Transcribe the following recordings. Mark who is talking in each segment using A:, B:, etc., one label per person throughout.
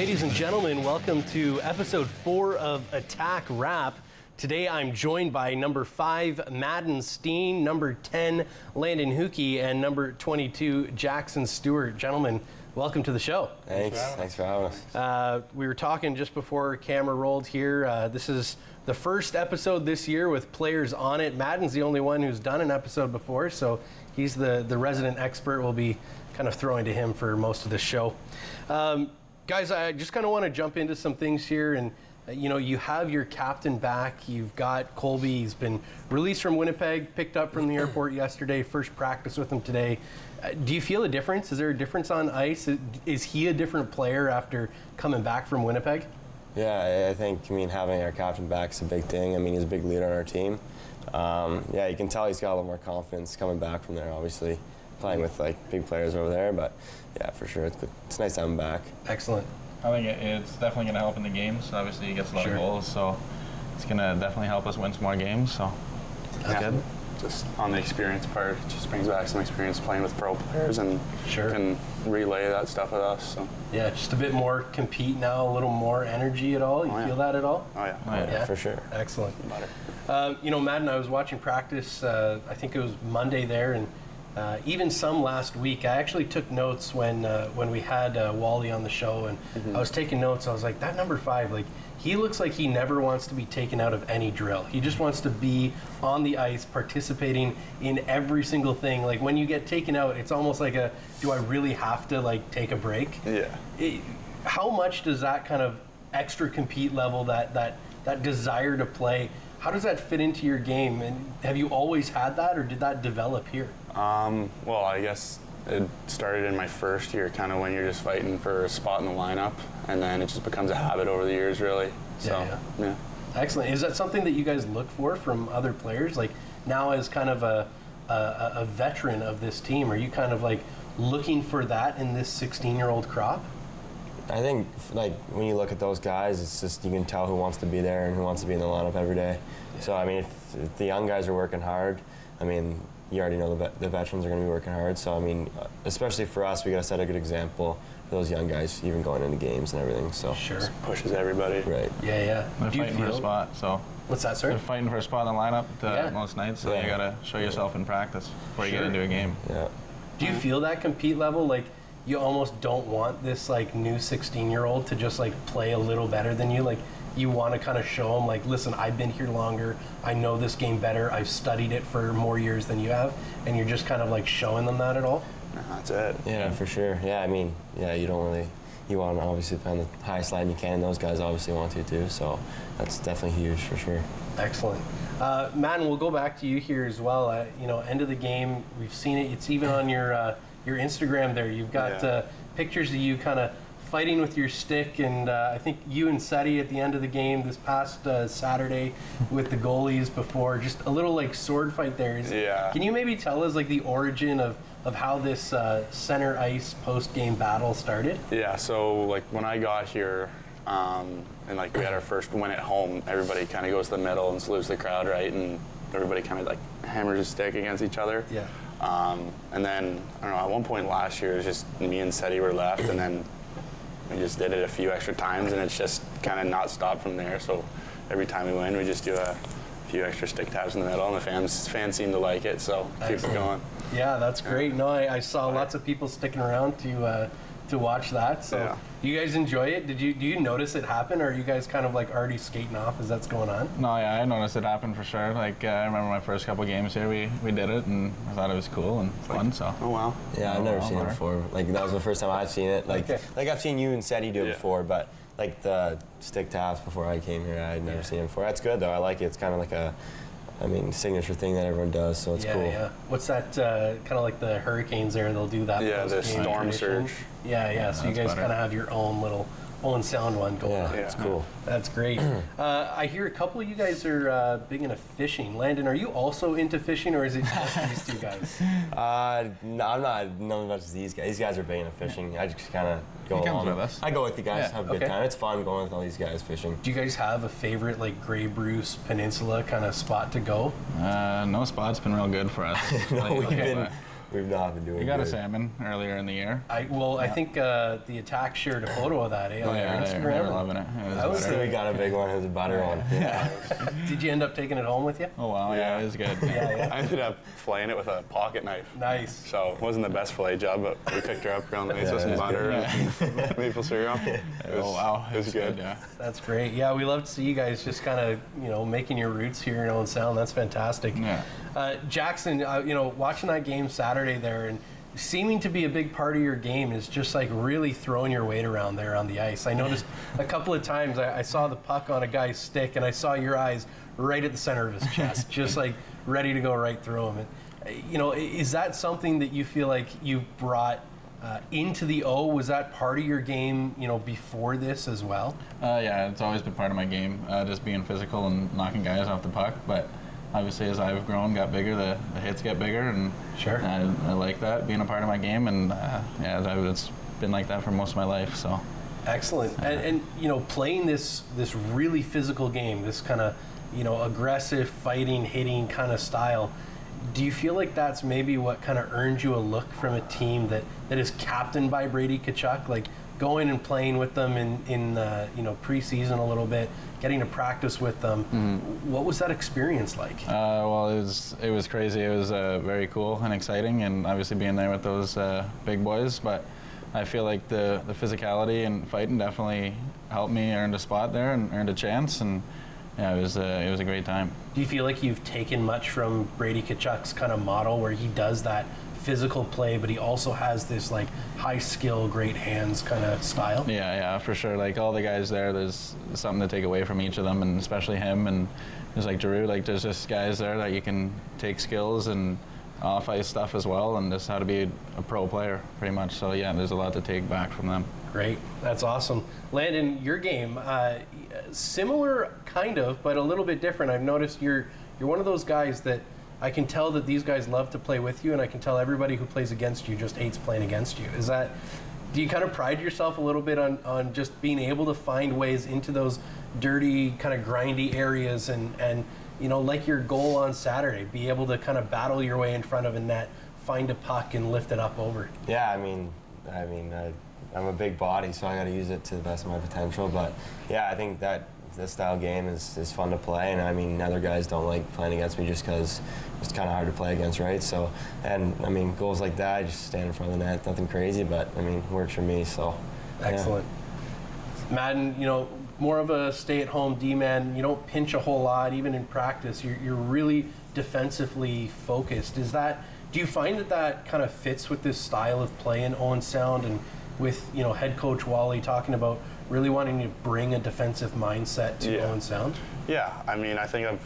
A: Ladies and gentlemen, welcome to episode 4 of Attack Rap. Today I'm joined by number 5, Madden, Steen, number 10, Landen, Hookey, and number 22, Jackson, Stewart. Gentlemen, welcome to the show.
B: Thanks for having us.
A: We were talking just before camera rolled here. This is the first episode this year with players on it. Madden's the only one who's done an episode before, so he's the resident expert. We'll be kind of throwing to him for most of the show. Guys, I just kind of want to jump into some things here, and you have your captain back. You've got Colby. He's been released from Winnipeg, picked up from the airport yesterday, first practice with him today. Do you feel a difference? Is there a difference on ice? Is he a different player after coming back from Winnipeg?
B: Yeah, I think having our captain back is a big thing. He's a big leader on our team. You can tell he's got a little more confidence coming back from there, obviously playing with big players over there, but yeah, for sure it's nice to have him back.
A: Excellent.
C: I think it's definitely going to help in the games. Obviously, he gets a lot of goals, so it's going to definitely help us win some more games. So that's good.
D: Just on the experience part, it just brings back some experience playing with pro players and can relay that stuff with us. So
A: yeah, just a bit more compete now, a little more energy at all. You feel that at all?
D: Oh yeah,
B: for sure.
A: Excellent. Madden, I was watching practice. I think it was Monday there, and even some last week. I actually took notes when we had Wally on the show, and I was taking notes. I was like, that number 5, he looks like he never wants to be taken out of any drill. He just wants to be on the ice, participating in every single thing. When you get taken out, it's almost like do I really have to take a break?
D: Yeah.
A: How much does that kind of extra compete level, that desire to play, how does that fit into your game? And have you always had that, or did that develop here?
D: Well, I guess it started in my first year, kind of when you're just fighting for a spot in the lineup, and then it just becomes a habit over the years, really. So, yeah.
A: Excellent. Is that something that you guys look for from other players? Now as kind of a veteran of this team, are you kind of looking for that in this 16-year-old crop?
B: I think when you look at those guys, it's just you can tell who wants to be there and who wants to be in the lineup every day. So if the young guys are working hard, you already know the veterans are going to be working hard. So especially for us, we got to set a good example for those young guys, even going into games and everything. So
A: just
D: pushes everybody.
B: Right.
A: Yeah.
C: They're fighting for a spot. So
A: what's that, sir?
C: They're fighting for a spot in the lineup most nights. So you got to show yourself in practice before you get into a game.
B: Yeah.
A: Do you feel that compete level? You almost don't want this new 16-year-old to just play a little better than you. You want to kind of show them listen, I've been here longer, I know this game better, I've studied it for more years than you have, and you're just kind of showing them that at all?
D: That's it.
B: Yeah, for sure. Yeah, you don't really, you want to obviously play on the highest line you can, and those guys obviously want to too, so that's definitely huge for sure.
A: Excellent. Madden, we'll go back to you here as well. End of the game, we've seen it, it's even on your Instagram there. You've got pictures of you kind of fighting with your stick, and I think you and Seti at the end of the game this past Saturday with the goalies before, just a little sword fight there. Can you maybe tell us the origin of how this center ice post-game battle started?
D: Yeah, so when I got here, and we had our first win at home, everybody kind of goes to the middle and salutes the crowd, right? And everybody kind of hammers a stick against each other.
A: Yeah.
D: And then, I don't know, at one point last year, it was just me and Seti were left, and then we just did it a few extra times, and it's just kind of not stopped from there. So every time we win, we just do a few extra stick taps in the middle, and the fans seem to like it, so keeps it going.
A: Yeah, that's great. No, I saw lots of people sticking around to watch that. So you guys enjoy it? Do you notice it happen, or are you guys kind of already skating off as that's going on?
C: No, yeah, I noticed it happen for sure. I remember my first couple games here, we did it, and I thought it was cool and fun. So
D: oh wow.
B: Yeah, I've never seen it before. That was the first time I've seen it. I've seen you and Seti do it before, but the stick taps before I came here, I'd never seen it before. That's good though. I like it. It's kind of signature thing that everyone does, so it's cool.
A: Yeah. What's that, kind of the Hurricanes there, they'll do that.
D: Yeah, the storm
A: tradition.
D: surge.
A: Yeah, so you guys kind of have your own sound one going on.
B: Yeah, it's cool.
A: That's great. I hear a couple of you guys are big into fishing. Landon, are you also into fishing, or is it just these two guys?
B: No, I'm not as much as these guys. These guys are big into fishing. I just kind of go along
C: with us.
B: I go with you guys, have a good time. It's fun going with all these guys fishing.
A: Do you guys have a favorite Grey Bruce Peninsula kind of spot to go?
C: No spot's been real good for us.
B: We've not been doing
C: You got a
B: good.
C: salmon earlier in the year.
A: I think the Attack shared a photo of that, on their
C: They
A: Instagram.
C: were loving it.
A: That was
C: better.
B: We got a big one. It was a butter one.
A: Did you end up taking it home with you?
C: Oh wow, yeah, it was good.
D: I ended up filleting it with a pocket knife.
A: Nice.
D: So it wasn't the best fillet job, but we picked her up real nice with some butter and maple syrup.
C: Oh wow,
D: It was good.
C: Yeah.
A: That's great. Yeah, we love to see you guys just kind of, making your roots here in Owen Sound. That's fantastic.
C: Yeah.
A: Jackson, watching that game Saturday there and seeming to be a big part of your game is just like really throwing your weight around there on the ice. I noticed a couple of times I saw the puck on a guy's stick and I saw your eyes right at the center of his chest, just like ready to go right through him. And, is that something that you feel like you brought into the O? Was that part of your game, before this as well?
C: Yeah, it's always been part of my game, just being physical and knocking guys off the puck. But obviously, as I've grown, got bigger, the hits get bigger, and
A: Sure.
C: I like that being a part of my game. And it's been like that for most of my life. So.
A: Excellent. And playing this really physical game, this kind of, aggressive, fighting, hitting kind of style, do you feel like that's maybe what kind of earned you a look from a team that is captained by Brady Tkachuk? Like going and playing with them in preseason a little bit, getting to practice with them. Mm-hmm. What was that experience like?
C: Well, it was crazy. It was very cool and exciting, and obviously being there with those big boys. But I feel like the physicality and fighting definitely helped me earn a spot there and earned a chance. And yeah, it was a great time.
A: Do you feel like you've taken much from Brady Tkachuk's kind of model where he does that physical play, but he also has this like high skill, great hands kind of style?
C: Yeah, for sure. Like all the guys there's something to take away from each of them, and especially him. And there's like Drew, like there's just guys there that you can take skills and off-ice stuff as well, and just how to be a pro player, pretty much. So yeah, there's a lot to take back from them.
A: Great, that's awesome. Landen, your game, similar kind of, but a little bit different. I've noticed you're one of those guys that I can tell that these guys love to play with you, and I can tell everybody who plays against you just hates playing against you. Do you kind of pride yourself a little bit on just being able to find ways into those dirty, kind of grindy areas and like your goal on Saturday, be able to kind of battle your way in front of a net, find a puck and lift it up over?
B: Yeah, I'm a big body, so I got to use it to the best of my potential. But yeah, I think that this style game is fun to play, and other guys don't like playing against me just because it's kind of hard to play against, right? So, and goals like that, I just stand in front of the net, nothing crazy, but it works for me. So,
A: excellent. Yeah. Madden, more of a stay-at-home D-man. You don't pinch a whole lot, even in practice. You're really defensively focused. Do you find that kind of fits with this style of play in Owen Sound, and with head coach Wally talking about really wanting to bring a defensive mindset to Owen Sound?
D: Yeah, I think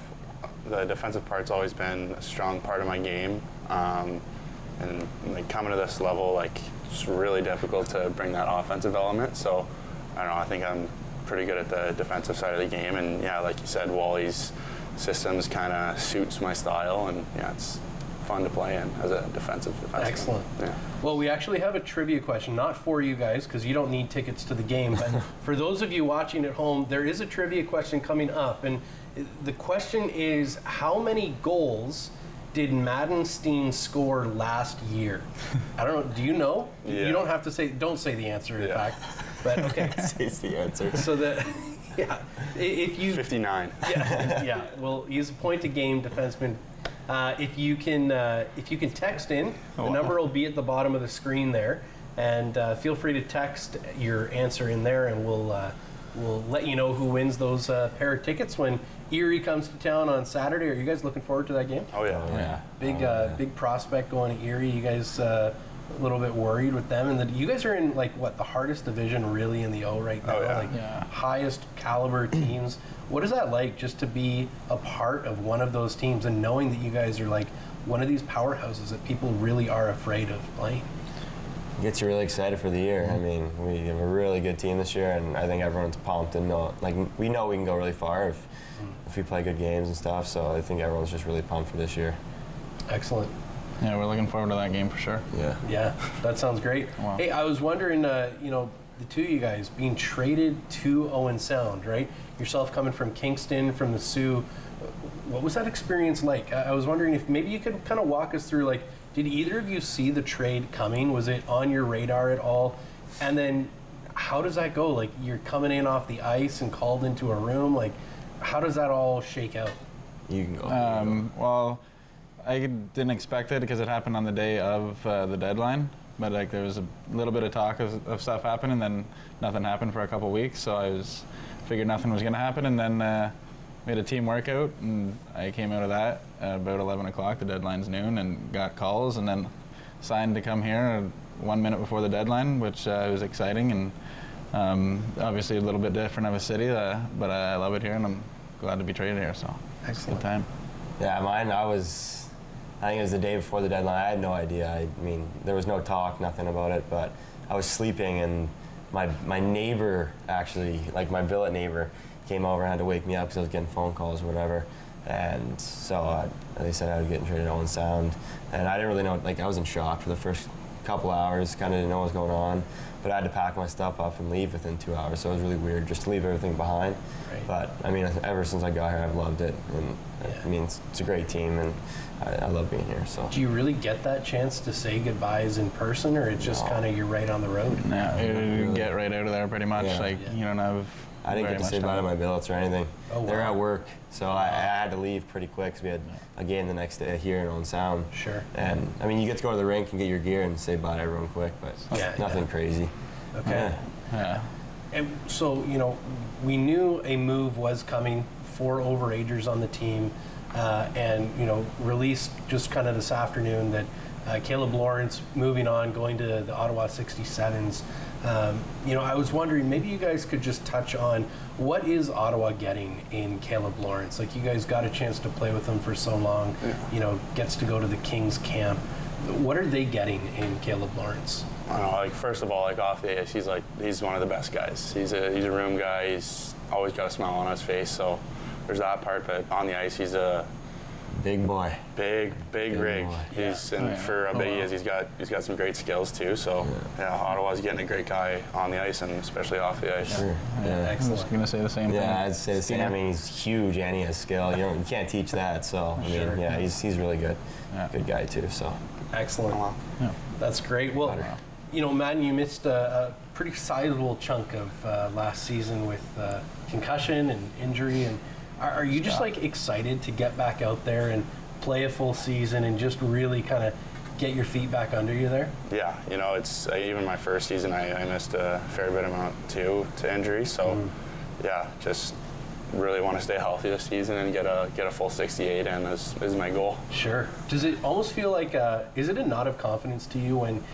D: the defensive part's always been a strong part of my game, and like coming to this level, it's really difficult to bring that offensive element. So I don't know. I think I'm pretty good at the defensive side of the game, and yeah, like you said, Wally's systems kind of suits my style, and yeah, it's fun to play in as a defensive defenseman.
A: Excellent.
D: Yeah.
A: Well, we actually have a trivia question, not for you guys, because you don't need tickets to the game, but for those of you watching at home, there is a trivia question coming up, and the question is, how many goals did Madden Steen score last year? I don't know. Do you know?
D: Yeah.
A: You don't have to say. Don't say the answer. In fact, but okay.
B: It's the answer.
A: So if you
D: 59.
A: Yeah. Well, he's a point-a-game defenseman. If you can text in, the number will be at the bottom of the screen there, and feel free to text your answer in there, and we'll let you know who wins those pair of tickets when Erie comes to town on Saturday. Are you guys looking forward to that game?
D: Oh yeah.
A: Big prospect going to Erie. You guys a little bit worried with them, and you guys are in the hardest division really in the O right now, highest caliber teams. What is that like, just to be a part of one of those teams and knowing that you guys are one of these powerhouses that people really are afraid of playing?
B: It gets you really excited for the year. We have a really good team this year, and I think everyone's pumped and we know we can go really far if we play good games and stuff. So I think everyone's just really pumped for this year.
A: Excellent.
C: Yeah, we're looking forward to that game for sure.
B: Yeah,
A: that sounds great.
C: Wow.
A: Hey, I was wondering, the two of you guys being traded to Owen Sound, right? Yourself coming from Kingston, from the Sioux. What was that experience like? I was wondering if maybe you could kind of walk us through, Did either of you see the trade coming? Was it on your radar at all? And then how does that go? Like, you're coming in off the ice and called into a room. Like, how does that all shake out?
B: You can go.
C: Well, I didn't expect it because it happened on the day of the deadline. But like there was a little bit of talk of stuff happening, and then nothing happened for a couple weeks. So I figured nothing was going to happen, and then we had a team workout, and I came out of that about 11 o'clock. The deadline's noon, and got calls, and then signed to come here 1 minute before the deadline, which was exciting, and obviously a little bit different of a city, but I love it here, and I'm glad to be traded here. So it's a good time.
B: Yeah, mine. I think it was the day before the deadline. I had no idea. I mean, there was no talk, nothing about it, but I was sleeping, and my neighbor, actually, like my billet neighbor, came over and had to wake me up because I was getting phone calls or whatever. And so they said I was getting traded to Owen Sound. And I didn't really know, like I was in shock for the first couple hours, kind of didn't know what was going on. But I had to pack my stuff up and leave within 2 hours, so it was really weird just to leave everything behind.
A: Right.
B: But I mean, ever since I got here, I've loved it. And I mean, it's a great team, and I love being here. So.
A: Do you really get that chance to say goodbyes in person, or it's just kind of you're right on the road?
C: No, you get right out of there pretty much.
B: Yeah.
C: Like you don't have.
B: I didn't get to say bye to my billets or anything.
A: Oh, wow.
B: They're at work, so I had to leave pretty quick because we had a game the next day here in Owen Sound.
A: Sure.
B: And I mean, you get to go to the rink and get your gear and say bye to everyone quick, but nothing crazy.
A: Okay.
C: Yeah.
A: And so, we knew a move was coming for overagers on the team, and, released just kind of this afternoon that Caleb Lawrence moving on, going to the Ottawa 67s. I was wondering, maybe you guys could just touch on what is Ottawa getting in Caleb Lawrence? Like, you guys got a chance to play with him for so long, gets to go to the Kings camp. What are they getting in Caleb Lawrence?
D: I don't know, like, first of all, like, off the ice, he's one of the best guys. He's a room guy. He's always got a smile on his face, so there's that part. But on the ice, he's a
B: big boy.
D: Big rig.
B: Boy.
D: For how big he is, he's got some great skills too. So Ottawa's getting a great guy on the ice and especially off the ice.
B: Sure.
C: I was gonna say the same thing.
B: Yeah, I'd say the same. I mean, he's huge and he has skill. You can't teach that. So I mean, he's really good.
C: Yeah.
B: Good guy too. So
A: Excellent.
C: Yeah.
A: That's great. Well, Madden, you missed a pretty sizable chunk of last season with concussion and injury. And are you just like excited to get back out there and play a full season and just really kind of get your feet back under you there?
D: Yeah, it's even my first season, I missed a fair bit amount too to injury. So just really want to stay healthy this season and get a full 68 in is my goal.
A: Sure. Does it almost feel like is it a nod of confidence to you when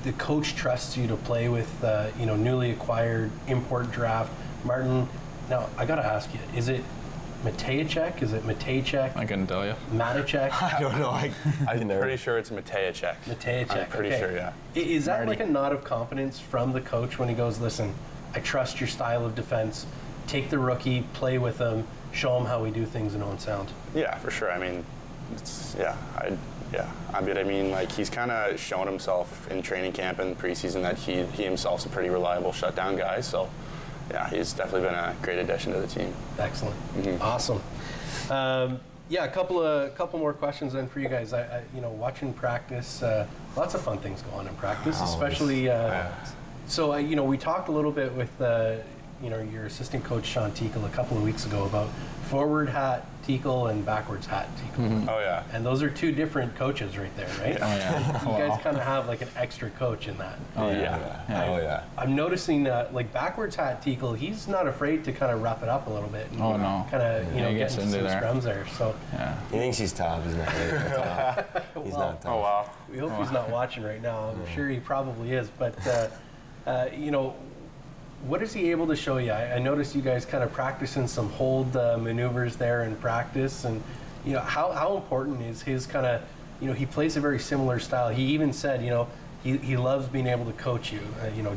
A: the coach trusts you to play with newly acquired import draft Martin? Now I got to ask you, is it Matejček? Is it Matejček?
C: I couldn't tell you.
A: Matejček?
B: I don't know.
D: I'm pretty sure it's Matejček.
A: I'm
D: pretty sure, yeah.
A: Is that like a nod of confidence from the coach when he goes, listen, I trust your style of defense. Take the rookie, play with him, show him how we do things in Owen Sound?
D: Yeah, for sure. I mean, like, he's kind of shown himself in training camp and preseason that he himself's a pretty reliable shutdown guy. So, yeah, he's definitely been a great addition to the team.
A: Excellent. Mm-hmm. Awesome. A couple more questions then for you guys. I watching practice, lots of fun things go on in practice, especially. So we talked a little bit with your assistant coach Sean Tickle a couple of weeks ago about forward hat Tickle and backwards hat Tickle.
D: Mm-hmm. Oh yeah.
A: And those are two different coaches right there, right?
C: Oh yeah.
A: You guys kind of have like an extra coach in that.
C: Oh yeah.
B: I'm
A: noticing like backwards hat Tickle, he's not afraid to kind of rough it up a little bit. And, kind of get into some scrums there. So
B: he thinks he's tough. He's not really tough. He's not tough.
D: Oh wow.
A: We hope he's not watching right now. I'm sure he probably is. But what is he able to show you? I noticed you guys kind of practicing some hold maneuvers there in practice, and how important is his kind of he plays a very similar style. He even said he loves being able to coach you.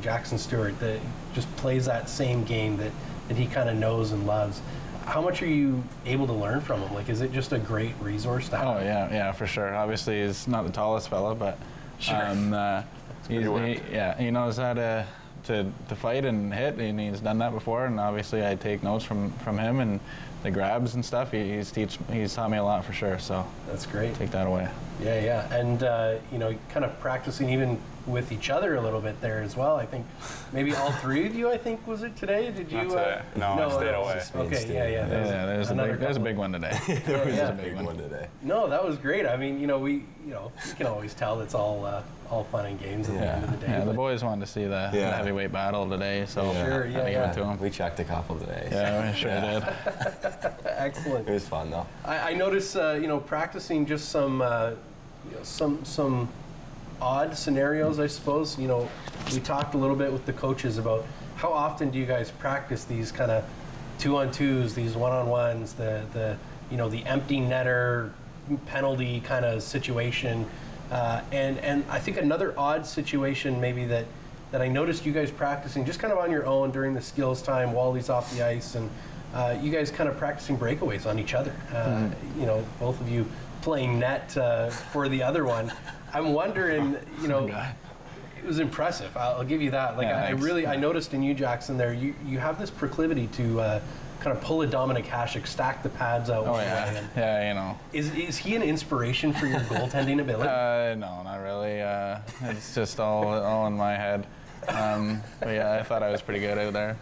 A: Jackson Stewart that just plays that same game that he kind of knows and loves. How much are you able to learn from him? Like, is it just a great resource to have?
C: Oh yeah, for sure. Obviously, he's not the tallest fella, but he knows how to fight and hit, and he's done that before. And obviously, I take notes from him, and the grabs and stuff, he's taught me a lot for sure. So
A: That's great.
C: take that away.
A: Yeah. And, kind of practicing even with each other a little bit there as well. I think maybe all three of you, was it today? Did you?
D: Not today. No, I stayed
A: that was
D: away.
A: just me and Steen. Yeah.
C: There's a big one today.
B: There was
A: Yeah.
B: a big one today.
A: No, that was great. I mean, we can always tell it's all fun and games at the end of the day.
C: Yeah, the
A: but-
C: boys wanted to see the heavyweight battle today, so
A: Sure,
C: I gave it to them.
B: We checked a couple today.
C: Yeah, we sure did.
A: Excellent.
B: It was fun though.
A: I noticed, practicing just some odd scenarios, I suppose. We talked a little bit with the coaches about how often do you guys practice these kind of 2-on-2s, these 1-on-1s, the empty netter penalty kind of situation, and I think another odd situation maybe that I noticed you guys practicing just kind of on your own during the skills time, Wally's off the ice, and you guys kind of practicing breakaways on each other. Both of you playing net for the other one. I'm wondering, it was impressive. I'll give you that. I noticed in you, Jackson, there, you have this proclivity to kind of pull a Dominic Hasek, stack the pads out.
C: Oh yeah, yeah.
A: Is he an inspiration for your goaltending ability?
C: No, not really. It's just all in my head. But yeah, I thought I was pretty good out there.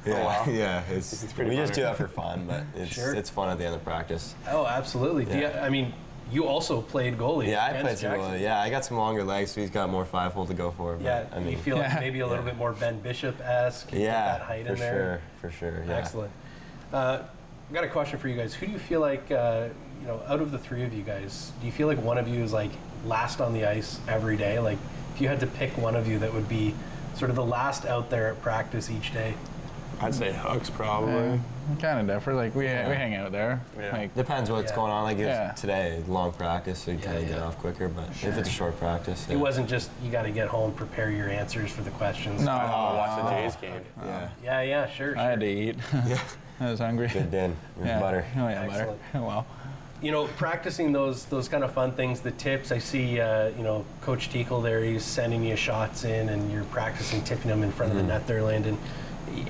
B: Yeah, yeah. It's
D: pretty
B: we just
D: funny.
B: do that for fun, but it's fun at the end of practice.
A: Oh, absolutely.
B: Yeah.
A: You also played goalie.
B: Yeah, I
A: against
B: played some
A: Jackson.
B: goalie. Yeah, I got some longer legs, so he's got more 5-hole to go for. But,
A: Yeah, you feel like maybe a little
B: Yeah.
A: bit more Ben Bishop-esque. That height in there.
B: For sure. Yeah.
A: Excellent. I've got a question for you guys. Who do you feel like, out of the three of you guys, do you feel like one of you is like last on the ice every day? Like, if you had to pick one of you that would be sort of the last out there at practice each day?
D: I'd say Hooks probably.
C: Yeah, kind of different. Like we hang out there.
D: Yeah.
C: Like
B: Depends what's going on. Like
C: Yeah.
B: today, long practice, so you kind of get off quicker. But if it's a short practice,
A: It wasn't just you got to get home, prepare your answers for the questions.
C: no,
D: Watch the Jays game.
B: Yeah.
A: Yeah, sure.
C: I had to eat. I was hungry.
B: Good din.
C: Yeah.
B: Butter.
C: Oh yeah,
A: Excellent.
C: butter. Oh, wow.
A: Practicing those kind of fun things, the tips. I see, Coach Tickle there. He's sending you shots in, and you're practicing tipping them in front of the net there, Landen.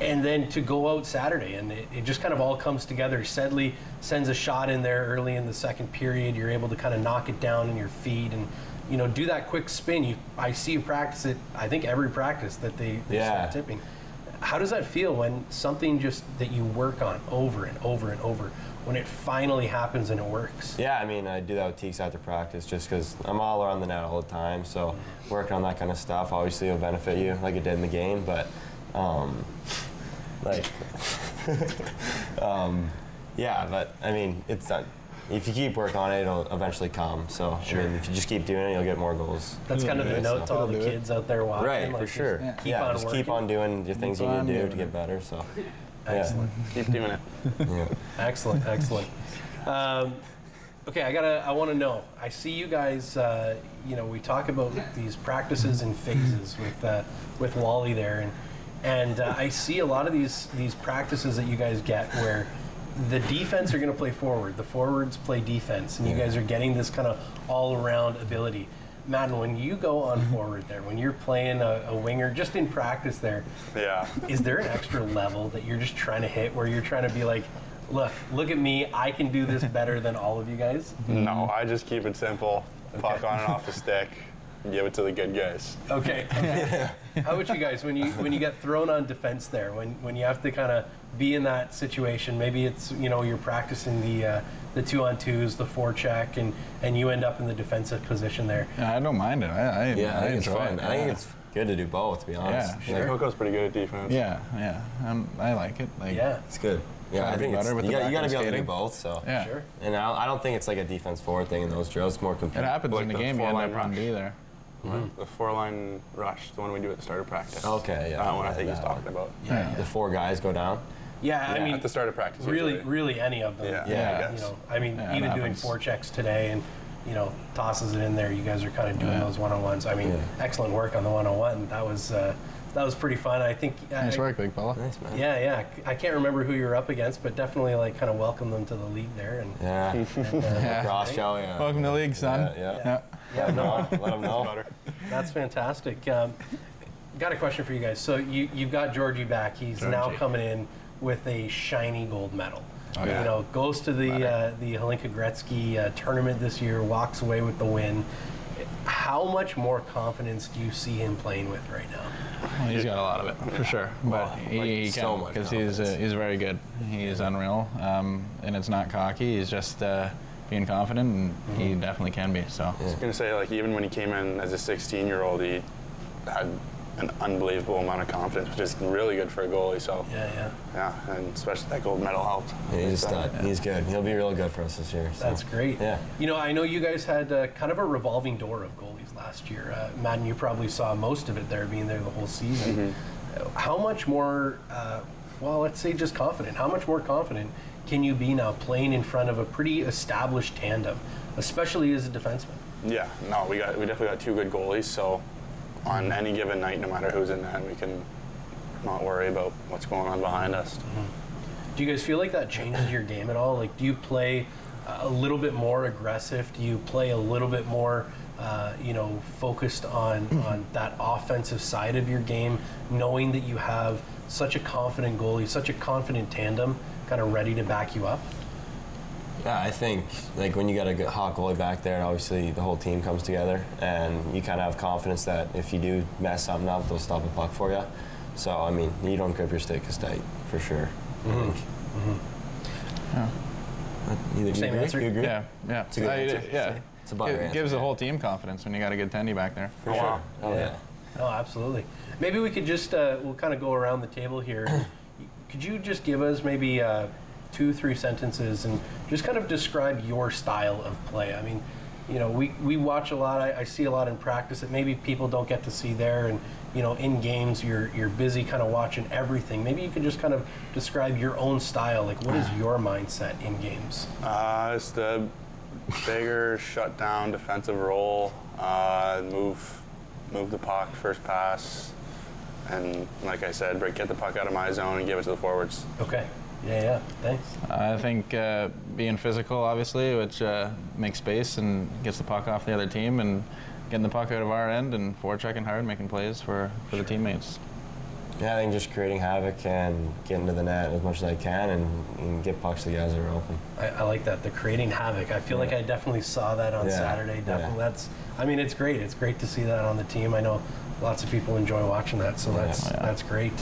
A: And then to go out Saturday, and it just kind of all comes together. Sedley sends a shot in there early in the second period. You're able to kind of knock it down in your feet and do that quick spin. I see you practice it. I think every practice that they start tipping. How does that feel when something just that you work on over and over and over, when it finally happens and it works?
B: Yeah, I do that with Teeks after practice just because I'm all around the net all the time. So working on that kind of stuff obviously will benefit you like it did in the game. But it's not. If you keep working on it, it'll eventually come. So if you just keep doing it, you'll get more goals.
A: That's kind of the note to all the
C: Do it.
A: kids out there watching.
B: Right,
A: like,
B: for sure.
A: just
B: Just keep on doing the things you
C: Keep on
B: need to do
C: doing
B: to get
C: it.
B: better. So
A: Excellent.
D: Keep doing it.
B: yeah.
A: Excellent. Okay, I want to know. I see you guys. We talk about these practices in phases with Wally there, and I see a lot of these practices that you guys get where the defense are going to play forward, the forwards play defense, and you guys are getting this kind of all-around ability. Madden, when you go on forward there, when you're playing a winger, just in practice there, is there an extra level that you're just trying to hit where you're trying to be like, look at me, I can do this better than all of you guys?
D: No, I just keep it simple. Puck on and off the stick. Give it to the good guys.
A: Okay. How about you guys when you get thrown on defense there, when you have to kind of be in that situation? Maybe it's you're practicing the 2-on-2s, the forecheck, and you end up in the defensive position there.
C: Yeah, I don't mind it. I
B: think it's
C: enjoy
B: fun.
C: it.
B: I think it's good to do both, to be honest.
C: Yeah,
D: Like, Coco's pretty good at defense.
C: Yeah. I like it. Like,
A: Yeah.
B: It's good. Yeah,
C: Gotta
B: I
C: be
B: think
C: better with the
B: you got to
C: backward
B: be able to do
C: skating.
B: both. So
C: Yeah.
A: Sure.
B: And I don't think it's like a defense forward thing in those drills. It's more
C: It
B: complete.
C: happens
D: Like
C: in the
D: the
C: game. You end
D: four-line
C: up on
D: rush.
C: D there.
D: The 4-line rush, the one we do at the start of practice.
B: Okay, yeah.
D: That one I think he's
B: That
D: talking about.
C: Yeah.
B: The 4 guys go down.
A: Yeah, I mean,
D: at the start of practice.
A: really,
D: usually.
A: really any of them.
D: Yeah.
C: Yeah.
D: I guess.
A: Yeah,
C: it
A: even doing
C: happens.
A: forechecks today and tosses it in there. You guys are kind of doing
C: Yeah.
A: those one-on-ones. Excellent work on the one-on-one. That was pretty fun. I think.
C: Nice work, big fella.
B: Nice, man.
A: Yeah. I can't remember who you're up against, but definitely kind of welcome them to the league there. And
B: Yeah.
C: Yeah.
B: Cross show, yeah.
C: Welcome to the league, son.
B: Yeah.
A: yeah, no,
B: Let them know.
A: that's fantastic. Got a question for you guys. So you've got Georgie back. He's now
C: Georgie.
A: coming in with a shiny gold medal.
C: yeah.
A: You know, goes to the Hlinka Gretzky tournament this year, walks away with the win. How much more confidence do you see him playing with right now?
C: Well, he's got a lot of it, for sure. But he
B: so
C: can,
B: much
C: because
B: confidence.
C: he's very good. He's unreal. And it's not cocky. He's just being confident, and he definitely can be. So.
D: I was going to say, like, even when he came in as a 16-year-old, he had an unbelievable amount of confidence, which is really good for a goalie. So yeah, and especially that gold medal helped.
B: Yeah, he's a stud. Yeah. He's good. He'll be real good for us this year. So.
A: That's great.
B: Yeah.
A: You know, I know you guys had kind of a revolving door of goalies last year. Madden, you probably saw most of it there, being there the whole season. How much more, well, let's say just confident, how much more confident can you be now playing in front of a pretty established tandem, especially as a defenseman?
D: Yeah, no, we definitely got two good goalies, so on any given night, no matter who's in net, we can not worry about what's going on behind us.
A: Do you guys feel like that changes your game at all? Like, do you play a little bit more aggressive? Do you play a little bit more, focused on that offensive side of your game, knowing that you have such a confident goalie, such a confident tandem, kind of ready to back you up?
B: Yeah, I think like when you got a good hot goalie back there, obviously the whole team comes together, and you kind of have confidence that if you do mess something up, they'll stop a puck for you. So I mean, you don't grip your stick as tight for sure. I think. Yeah.
A: Same answer.
B: You agree?
C: Yeah.
B: It's a good answer.
C: Yeah.
B: It's a butter
C: It
B: answer.
C: gives the whole team confidence when you got a good tendy back there.
B: For sure. Oh yeah.
A: Oh, absolutely. Maybe we could just, we'll kind of go around the table here. Could you just give us maybe 2-3 sentences and just kind of describe your style of play? I mean, you know, we watch a lot. I see a lot in practice that maybe people don't get to see there. And, you know, in games, you're busy kind of watching everything. Maybe you could just kind of describe your own style. Like, what is your mindset in games?
D: It's the bigger, shut down defensive role, move the puck, first pass, and like I said, get the puck out of my zone and give it to the forwards.
A: Okay. Yeah, thanks.
C: I think being physical, obviously, which makes space and gets the puck off the other team, and getting the puck out of our end and forechecking hard, making plays for the teammates.
B: Yeah, I think just creating havoc and getting to the net as much as I can and get pucks to the guys that are open.
A: I like that, the creating havoc. I feel like I definitely saw that on Saturday. Definitely, it's great. It's great to see that on the team. I know lots of people enjoy watching that, so that's great.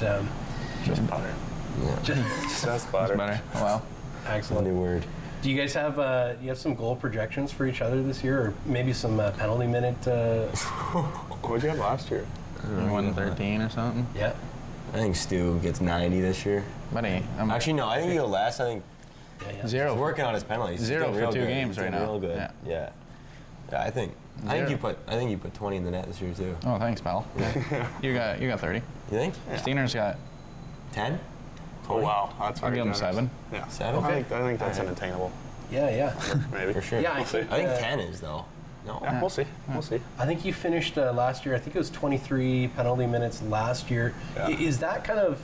D: Just butter.
B: Yeah.
D: Just butter.
C: Better. Oh, wow.
A: Excellent.
B: New word.
A: Do you guys have some goal projections for each other this year, or maybe some penalty minute?
D: What'd you have last year?
C: 113 or something.
A: Yeah.
B: I think Stu gets 90 this year.
C: Buddy, I'm
B: Actually, no. I think he'll last. I think
A: Yeah.
C: zero.
B: he's working on his penalties. He's
C: Zero
B: doing
C: for
B: real
C: 2
B: good.
C: games
B: He's
C: right
B: doing
C: now.
B: Real good.
C: Yeah.
B: Yeah. I think you put 20 in the net this year too.
C: Oh, thanks, pal. You got 30.
B: You think?
C: Steener's got.
B: 10?
D: Oh wow, that's
C: I'll
D: very
C: give him
D: generous.
C: 7.
D: Yeah.
B: 7?
D: I think that's unattainable.
A: Yeah.
D: Maybe.
B: For sure.
A: Yeah, I
D: We'll see.
A: think,
B: I think 10 is though. No.
D: Yeah, we'll see. We'll see.
A: I think you finished last year. I think it was 23 penalty minutes last year.
D: Yeah.
A: Is that kind of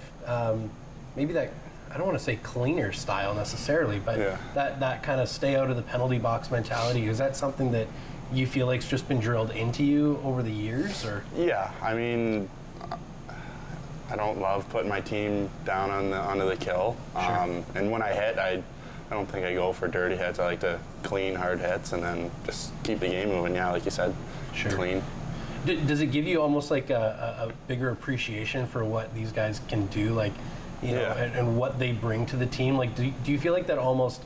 A: maybe that? I don't want to say cleaner style necessarily, but that kind of stay out of the penalty box mentality. Is that something that you feel like's just been drilled into you over the years, or?
D: Yeah, I mean, I don't love putting my team down onto the kill.
A: Sure.
D: And when I hit, I don't think I go for dirty hits. I like to clean, hard hits, and then just keep the game moving. Yeah, like you said, clean.
A: Does it give you almost like a bigger appreciation for what these guys can do, like, you know, and what they bring to the team? Like, do you feel like that almost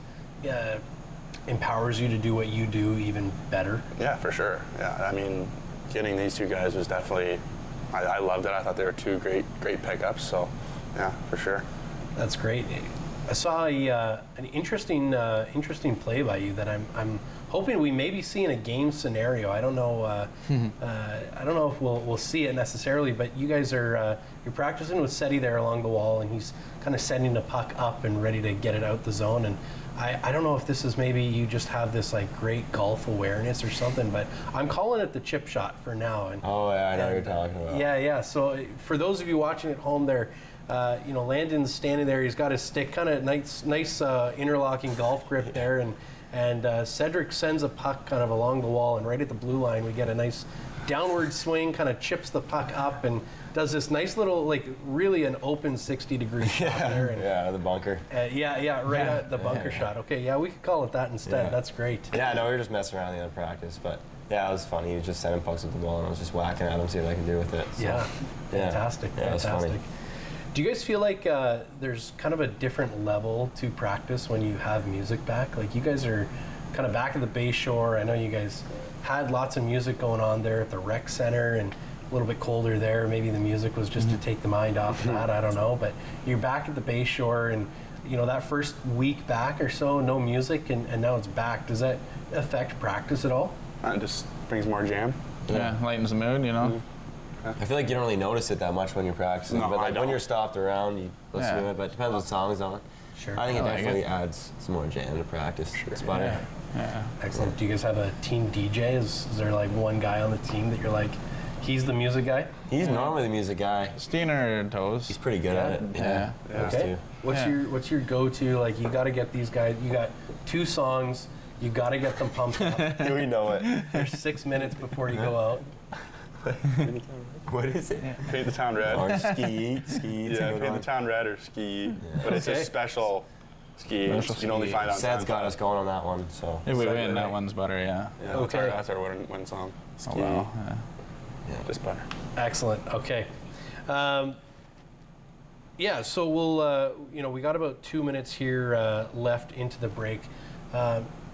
A: empowers you to do what you do even better?
D: Yeah, for sure. Yeah, I mean, getting these two guys was definitely, I loved it. I thought they were two great pickups. So, yeah, for sure.
A: That's great. I saw an interesting play by you that I'm hoping we maybe see in a game scenario. I don't know. I don't know if we'll see it necessarily, but you guys are you're practicing with Seti there along the wall, and he's kind of sending the puck up and ready to get it out the zone. And I don't know if this is maybe you just have this like great golf awareness or something, but I'm calling it the chip shot for now. And
B: Oh yeah, I know what you're talking about.
A: yeah. So for those of you watching at home, there Landen's standing there. He's got his stick, kind of nice interlocking golf grip there, and Cedric sends a puck kind of along the wall, and right at the blue line, we get a nice downward swing, kind of chips the puck up, and does this nice little, like, really an open 60-degree shot there. And,
B: the bunker.
A: right at the bunker shot. Okay, yeah, we could call it that instead.
B: Yeah.
A: That's great.
B: Yeah, no, we were just messing around the other practice, but yeah, it was funny. He was just sending pucks at the ball, and I was just whacking at him, see what I could do with it. So,
A: Yeah, fantastic,
B: Yeah, it was
A: fantastic.
B: funny.
A: Do you guys feel like there's kind of a different level to practice when you have music back? Like, you guys are kind of back at the Bay Shore. I know you guys had lots of music going on there at the rec center, and a little bit colder there. Maybe the music was just to take the mind off of that. I don't know. But you're back at the Bay Shore, and that first week back or so, no music, and now it's back. Does that affect practice at all?
D: It just brings more jam.
C: Yeah, lightens the mood,
B: I feel like you don't really notice it that much when you're practicing,
D: No,
B: but
D: I
B: like when
D: don't.
B: you're stopped around, you listen
C: Yeah.
B: to it. But it depends what song's on.
A: Sure.
B: I think it
C: I like
B: definitely
C: it.
B: adds some more jam to practice. It's better.
C: Yeah.
A: Excellent. Do you guys have a team DJ? Is there like one guy on the team that you're like, he's the music guy?
B: He's normally the music guy.
C: Steen or toes.
B: He's pretty good at it.
C: Yeah.
B: Those
A: Okay.
B: two.
A: What's your go-to? Like, you got to get these guys. You got 2 songs. You got to get them pumped up.
B: We know it.
A: There's 6 minutes before you go out.
B: What is it?
D: Paint the town red.
B: Or ski.
D: Yeah, paint the town red or ski. But it's
A: Okay.
D: a special ski.
C: Special
D: You can only
C: ski.
D: find on
B: Sed's got
D: SoundCloud.
B: us going on that one, so.
C: If we
D: Second,
C: win,
D: right?
C: that one's better, yeah.
D: Yeah,
A: Okay.
D: That's our win song. Ski.
C: Oh, wow. Yeah.
D: Just better.
A: Excellent. Okay. So we'll, we got about 2 minutes here left into the break.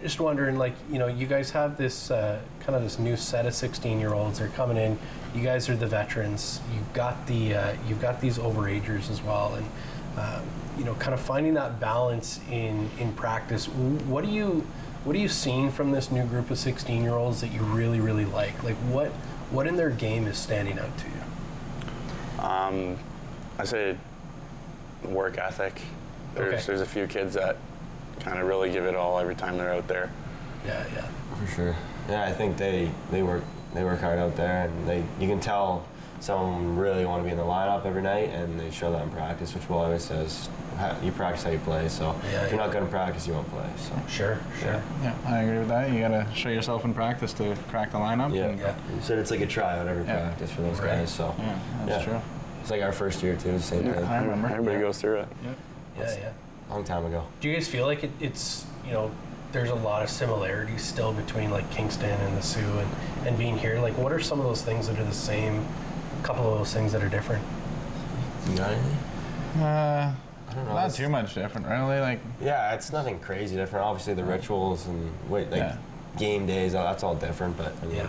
A: Just wondering, like, you guys have this kind of this new set of 16-year-olds. They're coming in. You guys are the veterans. You've got these overagers as well, and kind of finding that balance in practice. What are you seeing from this new group of 16-year-olds that you really, really like? Like, what in their game is standing out to you?
D: I say work ethic. There's a few kids that kind of really give it all every time they're out there.
A: Yeah.
B: For sure. Yeah, I think they work hard out there, and you can tell some of them really want to be in the lineup every night, and they show that in practice, which Will always says, you practice how you play, so if you're not good in practice, you won't play. So.
A: Sure.
C: Yeah, I agree with that. You got to show yourself in practice to crack the lineup.
B: Yeah.
C: and-
B: You said it's like a tryout every
C: Yeah.
B: practice for those
A: Right.
B: guys, so.
C: Yeah, that's true.
B: It's like our first year, too, same thing.
C: I remember.
D: Everybody goes through it.
A: Yeah.
B: Long time ago.
A: Do you guys feel like it's there's a lot of similarities still between like Kingston and the Sioux and being here? Like, what are some of those things that are the same? A couple of those things that are different.
B: You got anything?
C: Uh,
B: I don't know.
C: not
B: It's-
C: too much different, really. Like,
B: Yeah, it's nothing crazy different. Obviously, the rituals and
C: Yeah.
B: game days, that's all different, but I mean,
A: Yeah.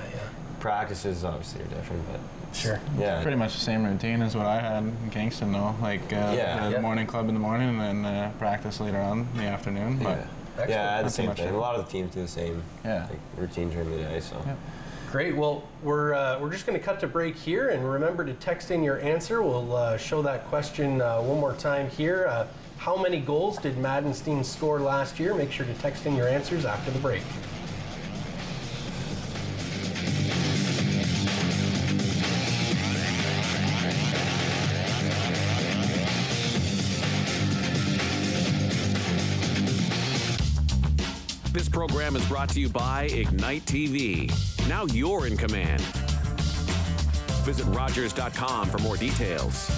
B: practices obviously are different, but
A: Sure.
B: yeah.
C: pretty much the same routine as what I had in Kingston, though. Like,
B: Yeah.
C: the
A: Yeah.
C: morning club in the morning and then practice later on in the afternoon. But
B: Yeah, yeah, I had the
C: Not too
B: same
C: much
B: thing. A
C: different.
B: lot of the teams do the same
C: Yeah.
B: routine during the day, so.
C: Yeah.
A: Great. Well, we're just going to cut to break here, and remember to text in your answer. We'll show that question one more time here. How many goals did Madden Steen score last year? Make sure to text in your answers after the break.
E: This program is brought to you by Ignite TV. Now you're in command. Visit Rogers.com for more details.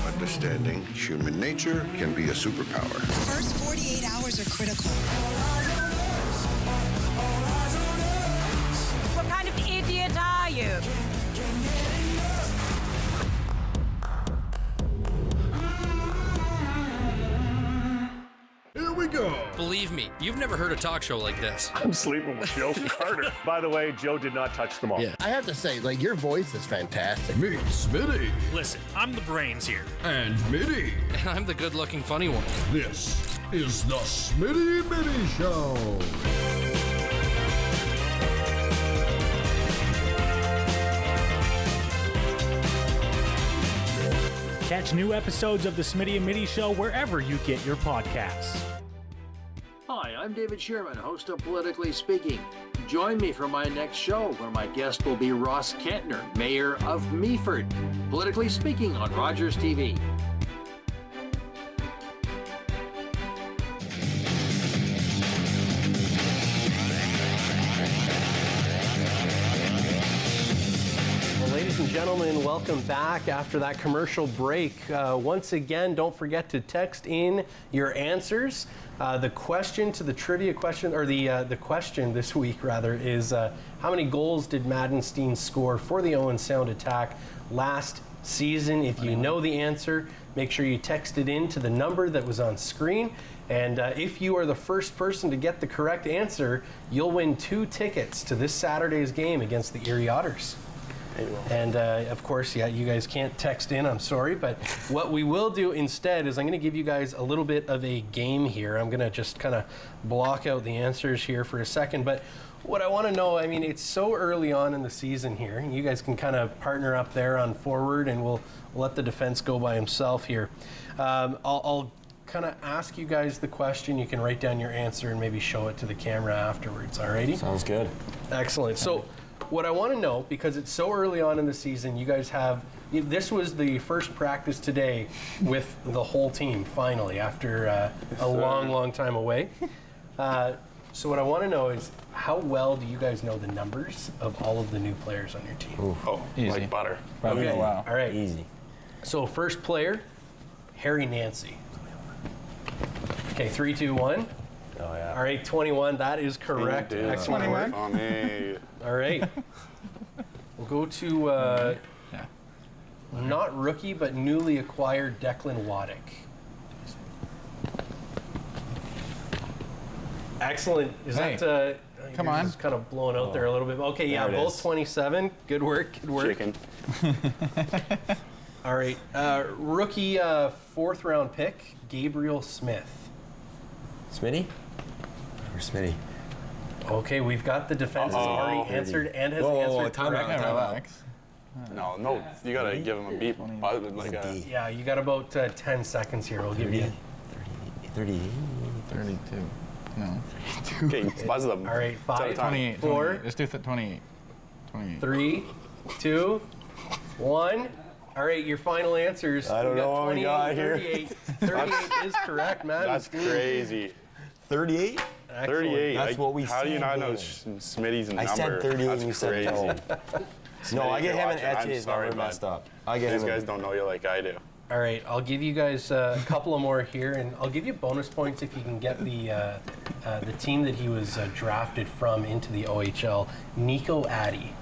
F: Understanding human nature can be a superpower.
G: First 48 hours are critical.
H: What kind of idiot are you?
F: Here we go.
I: Believe me, you've never heard a talk show like this.
J: I'm sleeping with Joe Carter. By the way, Joe did not touch them all.
K: Yeah, I have to say, like, your voice is fantastic.
F: Meet Smitty
I: Listen, I'm the brains here,
F: and Mitty.
I: and I'm the good-looking funny one.
F: This is the Smitty Mitty Show.
L: Catch new episodes of the Smitty and Mitty Show wherever you get your podcasts.
M: Hi, I'm David Sherman, host of Politically Speaking. Join me for my next show, where my guest will be Ross Kentner, Mayor of Meaford. Politically Speaking on Rogers TV.
A: Ladies and gentlemen, welcome back after that commercial break. Once again, don't forget to text in your answers. The question to the trivia question, or the question this week rather, is how many goals did Madden Steen score for the Owen Sound Attack last season? If you know the answer, make sure you text it in to the number that was on screen. And if you are the first person to get the correct answer, you'll win 2 tickets to this Saturday's game against the Erie Otters. And of course, yeah, you guys can't text in, I'm sorry, but what we will do instead is I'm going to give you guys a little bit of a game here. I'm going to just kind of block out the answers here for a second, but what I want to know, I mean, it's so early on in the season here. You guys can kind of partner up there on forward, and we'll let the defense go by himself here. I'll kind of ask you guys the question. You can write down your answer and maybe show it to the camera afterwards, alrighty?
B: Sounds good.
A: Excellent. So what I want to know, because it's so early on in the season, you guys have, this was the first practice today with the whole team, finally, after a long time away. So what I want to know is, how well do you guys know the numbers of all of the new players on your team?
D: Ooh. Oh, easy. Like butter.
A: Okay.
C: Oh, wow.
A: All right.
B: Easy.
A: So first player, Harry Nancy. Okay, 3, 2, 1.
B: Oh, yeah.
A: All right, 21. That is correct. Excellent work.
D: On me.
A: All right. We'll go to not rookie, but newly acquired Declan Waddick. Excellent. Is that
C: come on?
A: Just kind of blowing out there a little bit. Okay, yeah, both is. 27. Good work. Good work.
D: Chicken.
A: All right. Rookie 4th round pick, Gabriel Smith.
B: Smitty? Or Smitty?
A: Okay, we've got the defense has already answered and has answered correctly.
C: Relax.
D: No, you gotta give him a beep. Like
A: yeah, you got about 10 seconds here. We'll give you
B: 38.
C: 32. No.
D: Okay, buzz them.
A: All right, 5,
C: 28.
A: 4.
C: 28. Let's do 28. 28.
A: 3, 2, 1. All right, your final answers.
B: I don't know what we got here.
A: 38. 38 is correct, man.
D: That's crazy.
B: 38?
D: 38.
B: That's what we
D: How do you not know
B: Smitty's
D: Smitty's number?
B: I said 38
D: That's
B: and you said no. No, I get him and Etche's number messed up.
D: These guys don't know you like I do.
A: All right, I'll give you guys a couple of more here, and I'll give you bonus points if you can get the team that he was drafted from into the OHL, Nico Addy.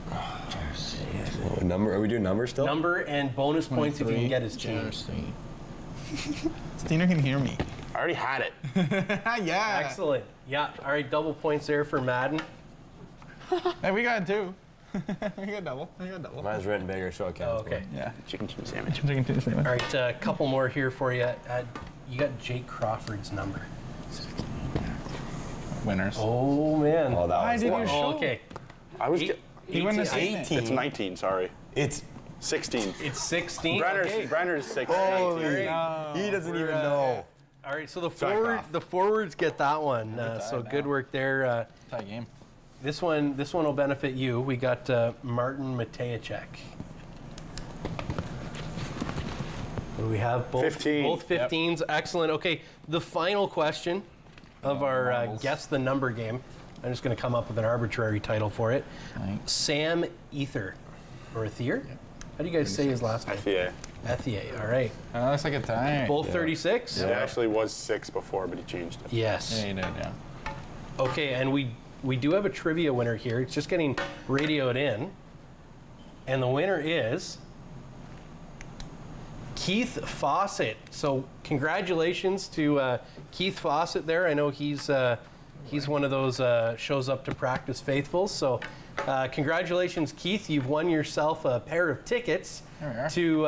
B: Number? Are we doing numbers still?
A: Number and bonus points if you can get his team.
C: Steener can hear me.
D: I already had it.
C: Yeah.
A: Excellent. Yeah. All right, double points there for Madden.
C: Hey, we got 2. We got double.
B: Mine's written bigger, so it counts.
A: Oh, okay.
C: Yeah.
D: Chicken tuna sandwich.
C: Chicken tuna sandwich.
A: All right, a couple more here for you. You got Jake Crawford's number.
C: Winners.
A: Oh, man.
B: Oh, that was
C: did you show?
A: Okay.
D: I was.
C: He won the
B: 18.
D: It's 19. Sorry.
B: It's
D: 16.
A: It's 16.
D: Brenner's 16.
B: holy. He doesn't even know.
A: All right, so the forwards get that one. So good work there.
C: Tie game.
A: This one will benefit you. We got Martin Matejacek. We have both 15s. Yep. Excellent. Okay, the final question of our Guess the Number game. I'm just going to come up with an arbitrary title for it.
C: Thanks.
A: Sam Ether. Or Ethier? Yep. How do you guys say his last name?
D: Ethier.
A: Ethier, all right.
C: Looks like a tie.
A: Both 36?
D: Yeah. It actually was 6 before, but he changed it.
A: Yes.
C: Yeah, he did, yeah.
A: Okay, and we do have a trivia winner here. It's just getting radioed in. And the winner is Keith Fawcett. So congratulations to Keith Fawcett there. I know he's one of those shows up to practice faithfuls. So congratulations, Keith. You've won yourself a pair of tickets to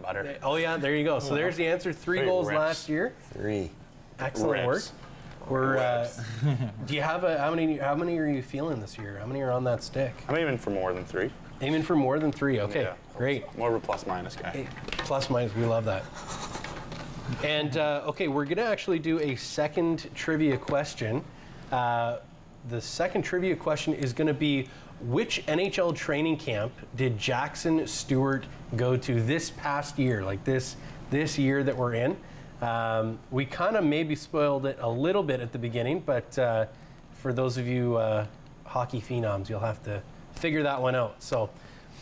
D: butter.
A: Oh yeah, there you go. So there's the answer. 3 goals last year.
B: 3.
A: Excellent work. We're do you have how many are you feeling this year? How many are on that stick?
D: I'm aiming for more than 3.
A: Aiming for more than 3. Okay,
D: Yeah.
A: great.
D: More of a plus-minus guy.
A: Hey, plus minus, we love that. And okay, we're gonna actually do a second trivia question. The second trivia question is gonna be, which NHL training camp did Jackson Stewart go to this past year, like this year that we're in? We kind of maybe spoiled it a little bit at the beginning, but for those of you hockey phenoms, you'll have to figure that one out. So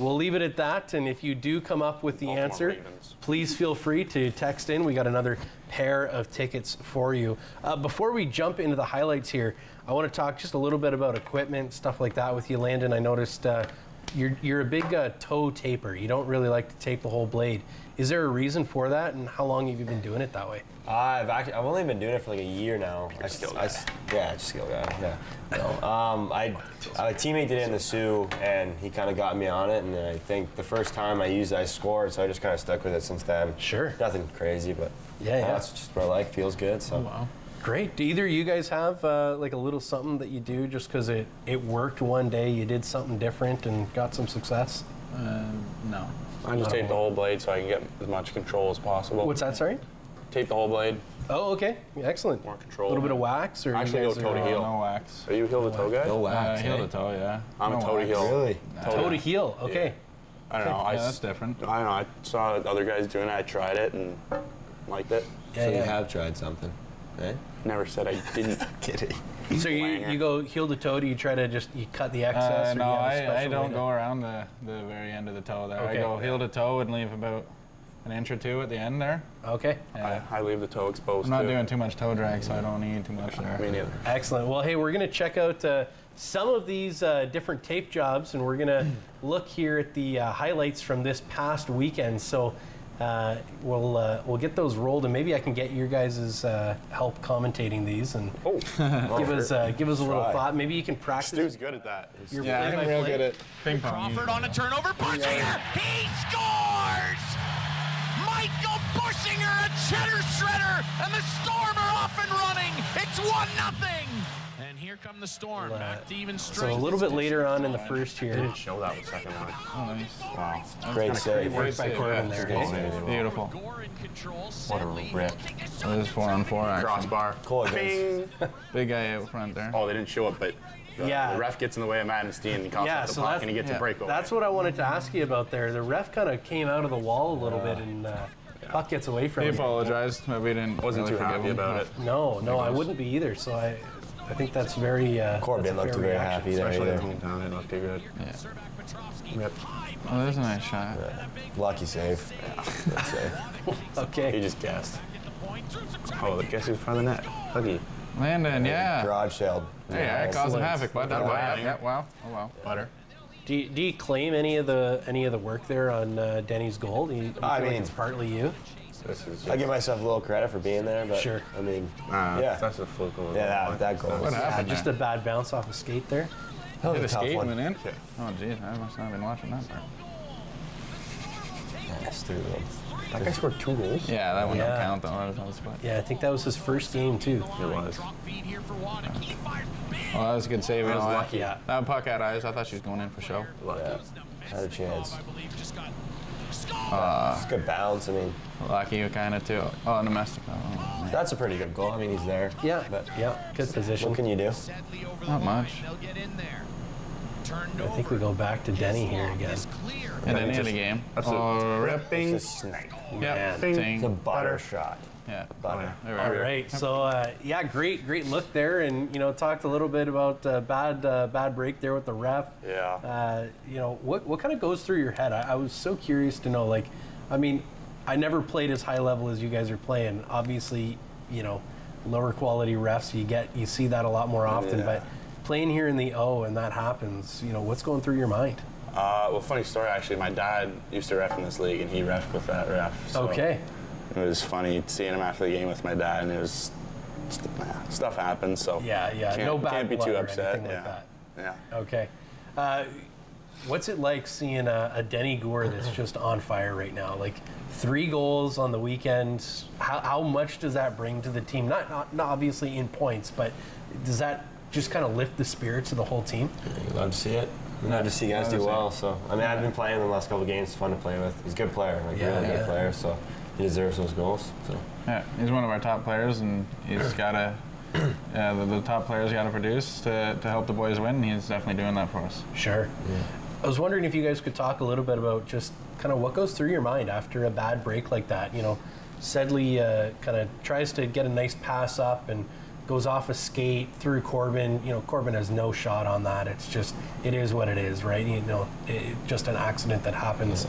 A: we'll leave it at that, and if you do come up with the answer,
D: Ravens.
A: please feel free to text in. We got another pair of tickets for you. Before we jump into the highlights here, I want to talk just a little bit about equipment, stuff like that with you, Landen. I noticed you're a big toe taper. You don't really like to tape the whole blade. Is there a reason for that, and how long have you been doing it that way?
B: I've only been doing it for like a year now.
D: Just skill guy.
B: Yeah. No. A teammate did it in the Sioux, and he kind of got me on it. And then I think the first time I used it, I scored, so I just kind of stuck with it since then.
A: Sure.
B: Nothing crazy, but
A: Yeah.
B: that's just what I like. Feels good. So.
C: Oh, wow.
A: Great. Do either of you guys have like a little something that you do just because it worked one day, you did something different and got some success?
C: No.
D: I just tape the whole blade so I can get as much control as possible.
A: What's that, sorry?
D: Tape the whole blade.
A: Oh, okay. Yeah, excellent.
D: More control.
A: A little bit of wax? Or you
D: Actually,
A: guys
D: go toe to
A: are,
D: heel.
C: No wax.
D: Are you a heel to toe guy?
B: No wax.
C: Heel
B: eh?
C: to toe, yeah.
D: I'm
C: No
D: a toe to
C: wax.
D: heel.
B: Really?
A: toe to heel. Okay.
D: I don't know.
C: Yeah, that's different.
D: I don't know. I saw other guys doing it. I tried it and liked it.
A: Yeah,
B: So
A: yeah.
B: you have tried something, eh?
D: Never said I didn't.
B: Kidding.
A: So you go heel to toe, do you try to you cut the excess? or
C: No,
A: you have a
C: I
A: special
C: don't
A: way to-
C: go around the very end of the toe there.
A: Okay.
C: I go heel to toe and leave about an inch or two at the end there.
A: Okay.
C: Yeah.
D: I leave the toe exposed.
C: I'm not
D: too.
C: doing too much toe drag, so I don't need too much there.
D: Me neither.
A: Excellent. Well, hey, we're going to check out some of these different tape jobs, and we're going to look here at the highlights from this past weekend. So we'll get those rolled, and maybe I can get your guys' help commentating these and give us a little thought. Maybe you can practice.
D: Stu's good at that.
C: Yeah, I'm real good at ping pong.
H: Crawford on a turnover, Bushinger, he scores! Michael Bushinger, a cheddar shredder, and the Storm are off and running. It's 1-0. And here come the Storm, back to even strength.
A: So a little bit later on in the first
D: I
A: here.
D: didn't show that with second one.
C: Oh, nice.
D: Wow.
B: Great save.
A: Work by Corbin there.
C: Yeah. Beautiful.
D: What a rip.
C: It is 4-on-4 action.
D: Crossbar.
B: Cool.
D: Bing.
C: Big guy out front there.
D: Oh, they didn't show it, but the ref gets in the way of Madden Steen. He comes off the puck and he gets a breakaway.
A: That's what I wanted to ask you about there. The ref kind of came out of the wall a little bit, and puck gets away from
C: He
A: him.
C: apologized, but we didn't.
D: Wasn't
C: really
D: too
C: forgive
D: happy
C: him.
D: about it.
A: No, I wouldn't be either. So I think that's very.
B: Corbin
A: that's a
B: looked
A: fair
B: very
A: reaction.
B: happy there.
D: Especially
B: either.
D: the hometown, they look too good.
C: Yeah.
D: Rip.
C: Oh, there's a nice shot.
B: Lucky save. Good save.
D: He
A: Okay.
D: just guessed. Oh, guess who's front of the net? Hookey.
C: Landon, yeah.
B: Garage sheled.
C: Hey, yeah, causing havoc, bud. That
D: Wow.
C: wow. Yeah, wow. Oh, wow. Butter.
A: Do you claim any of the work there on Denny's goal? Do you feel like
B: mean-
A: it's partly you?
D: This is
B: I give myself a little credit for being there, but
A: Sure.
B: I mean, yeah,
D: That's a fluke.
B: that goal.
C: What
B: was
C: happened
A: Just
C: there?
A: a bad bounce off a skate there.
B: that
C: Did
B: was
C: the
B: a tough
C: skate
B: one.
C: went in? Oh, geez. I must not have been watching that part.
B: Yeah, stupid one.
D: That guy scored 2 goals.
C: Yeah, that one
A: Yeah.
C: don't count, though. That was on the spot.
A: Yeah, I think that was his first game too.
D: It was.
C: Oh, that was a good save.
D: That was
C: you know,
D: lucky.
A: Yeah.
C: That puck had eyes. I thought she was going in for show.
B: Yeah, had a chance. It's a good bounce. I mean,
C: Lucky, kind of, too. Oh, domestic. Oh, man.
B: that's a pretty good goal. I mean, he's there.
A: Yeah,
B: But
A: good position.
B: what can you do?
C: Not much.
A: I think we go back to Denny here again.
C: And then in the game.
D: That's
C: Oh, rip.
B: It's a snipe.
C: Yeah.
A: Man.
C: Ting.
B: It's a butter shot.
C: Yeah.
B: Butter.
C: There we
A: All
C: are.
A: right, so great look there, and talked a little bit about bad break there with the ref.
D: Yeah.
A: What kind of goes through your head? I was so curious to know. Like, I mean, I never played as high level as you guys are playing. Obviously, lower quality refs, you see that a lot more often.
D: Yeah.
A: But playing here in the O and that happens, what's going through your mind?
D: Well, funny story actually. My dad used to ref in this league, and he refed with that ref. So
A: Okay.
D: It was funny seeing him after the game with my dad, and it was stuff happens. So
A: Yeah. No bad
D: can't be
A: blood
D: too
A: or
D: upset.
A: anything like
D: Yeah.
A: that. Okay. What's it like seeing a Denny Gore that's just on fire right now? Like 3 goals on the weekend. How much does that bring to the team? Not obviously in points, but does that just kind of lift the spirits of the whole team?
B: You love to see it. I just see guys do well. So I mean, I've been playing the last couple of games. It's fun to play with. He's a good player, like really good player. So he deserves those goals. So.
C: Yeah, he's one of our top players, and he's got to. The top players got to produce to help the boys win. He's definitely doing that for us.
A: Sure. Yeah. I was wondering if you guys could talk a little bit about just kind of what goes through your mind after a bad break like that. You know, Sedley kind of tries to get a nice pass up and goes off a skate through Corbin. You know, Corbin has no shot on that. It's just, it is what it is, right? You know, just an accident that happens.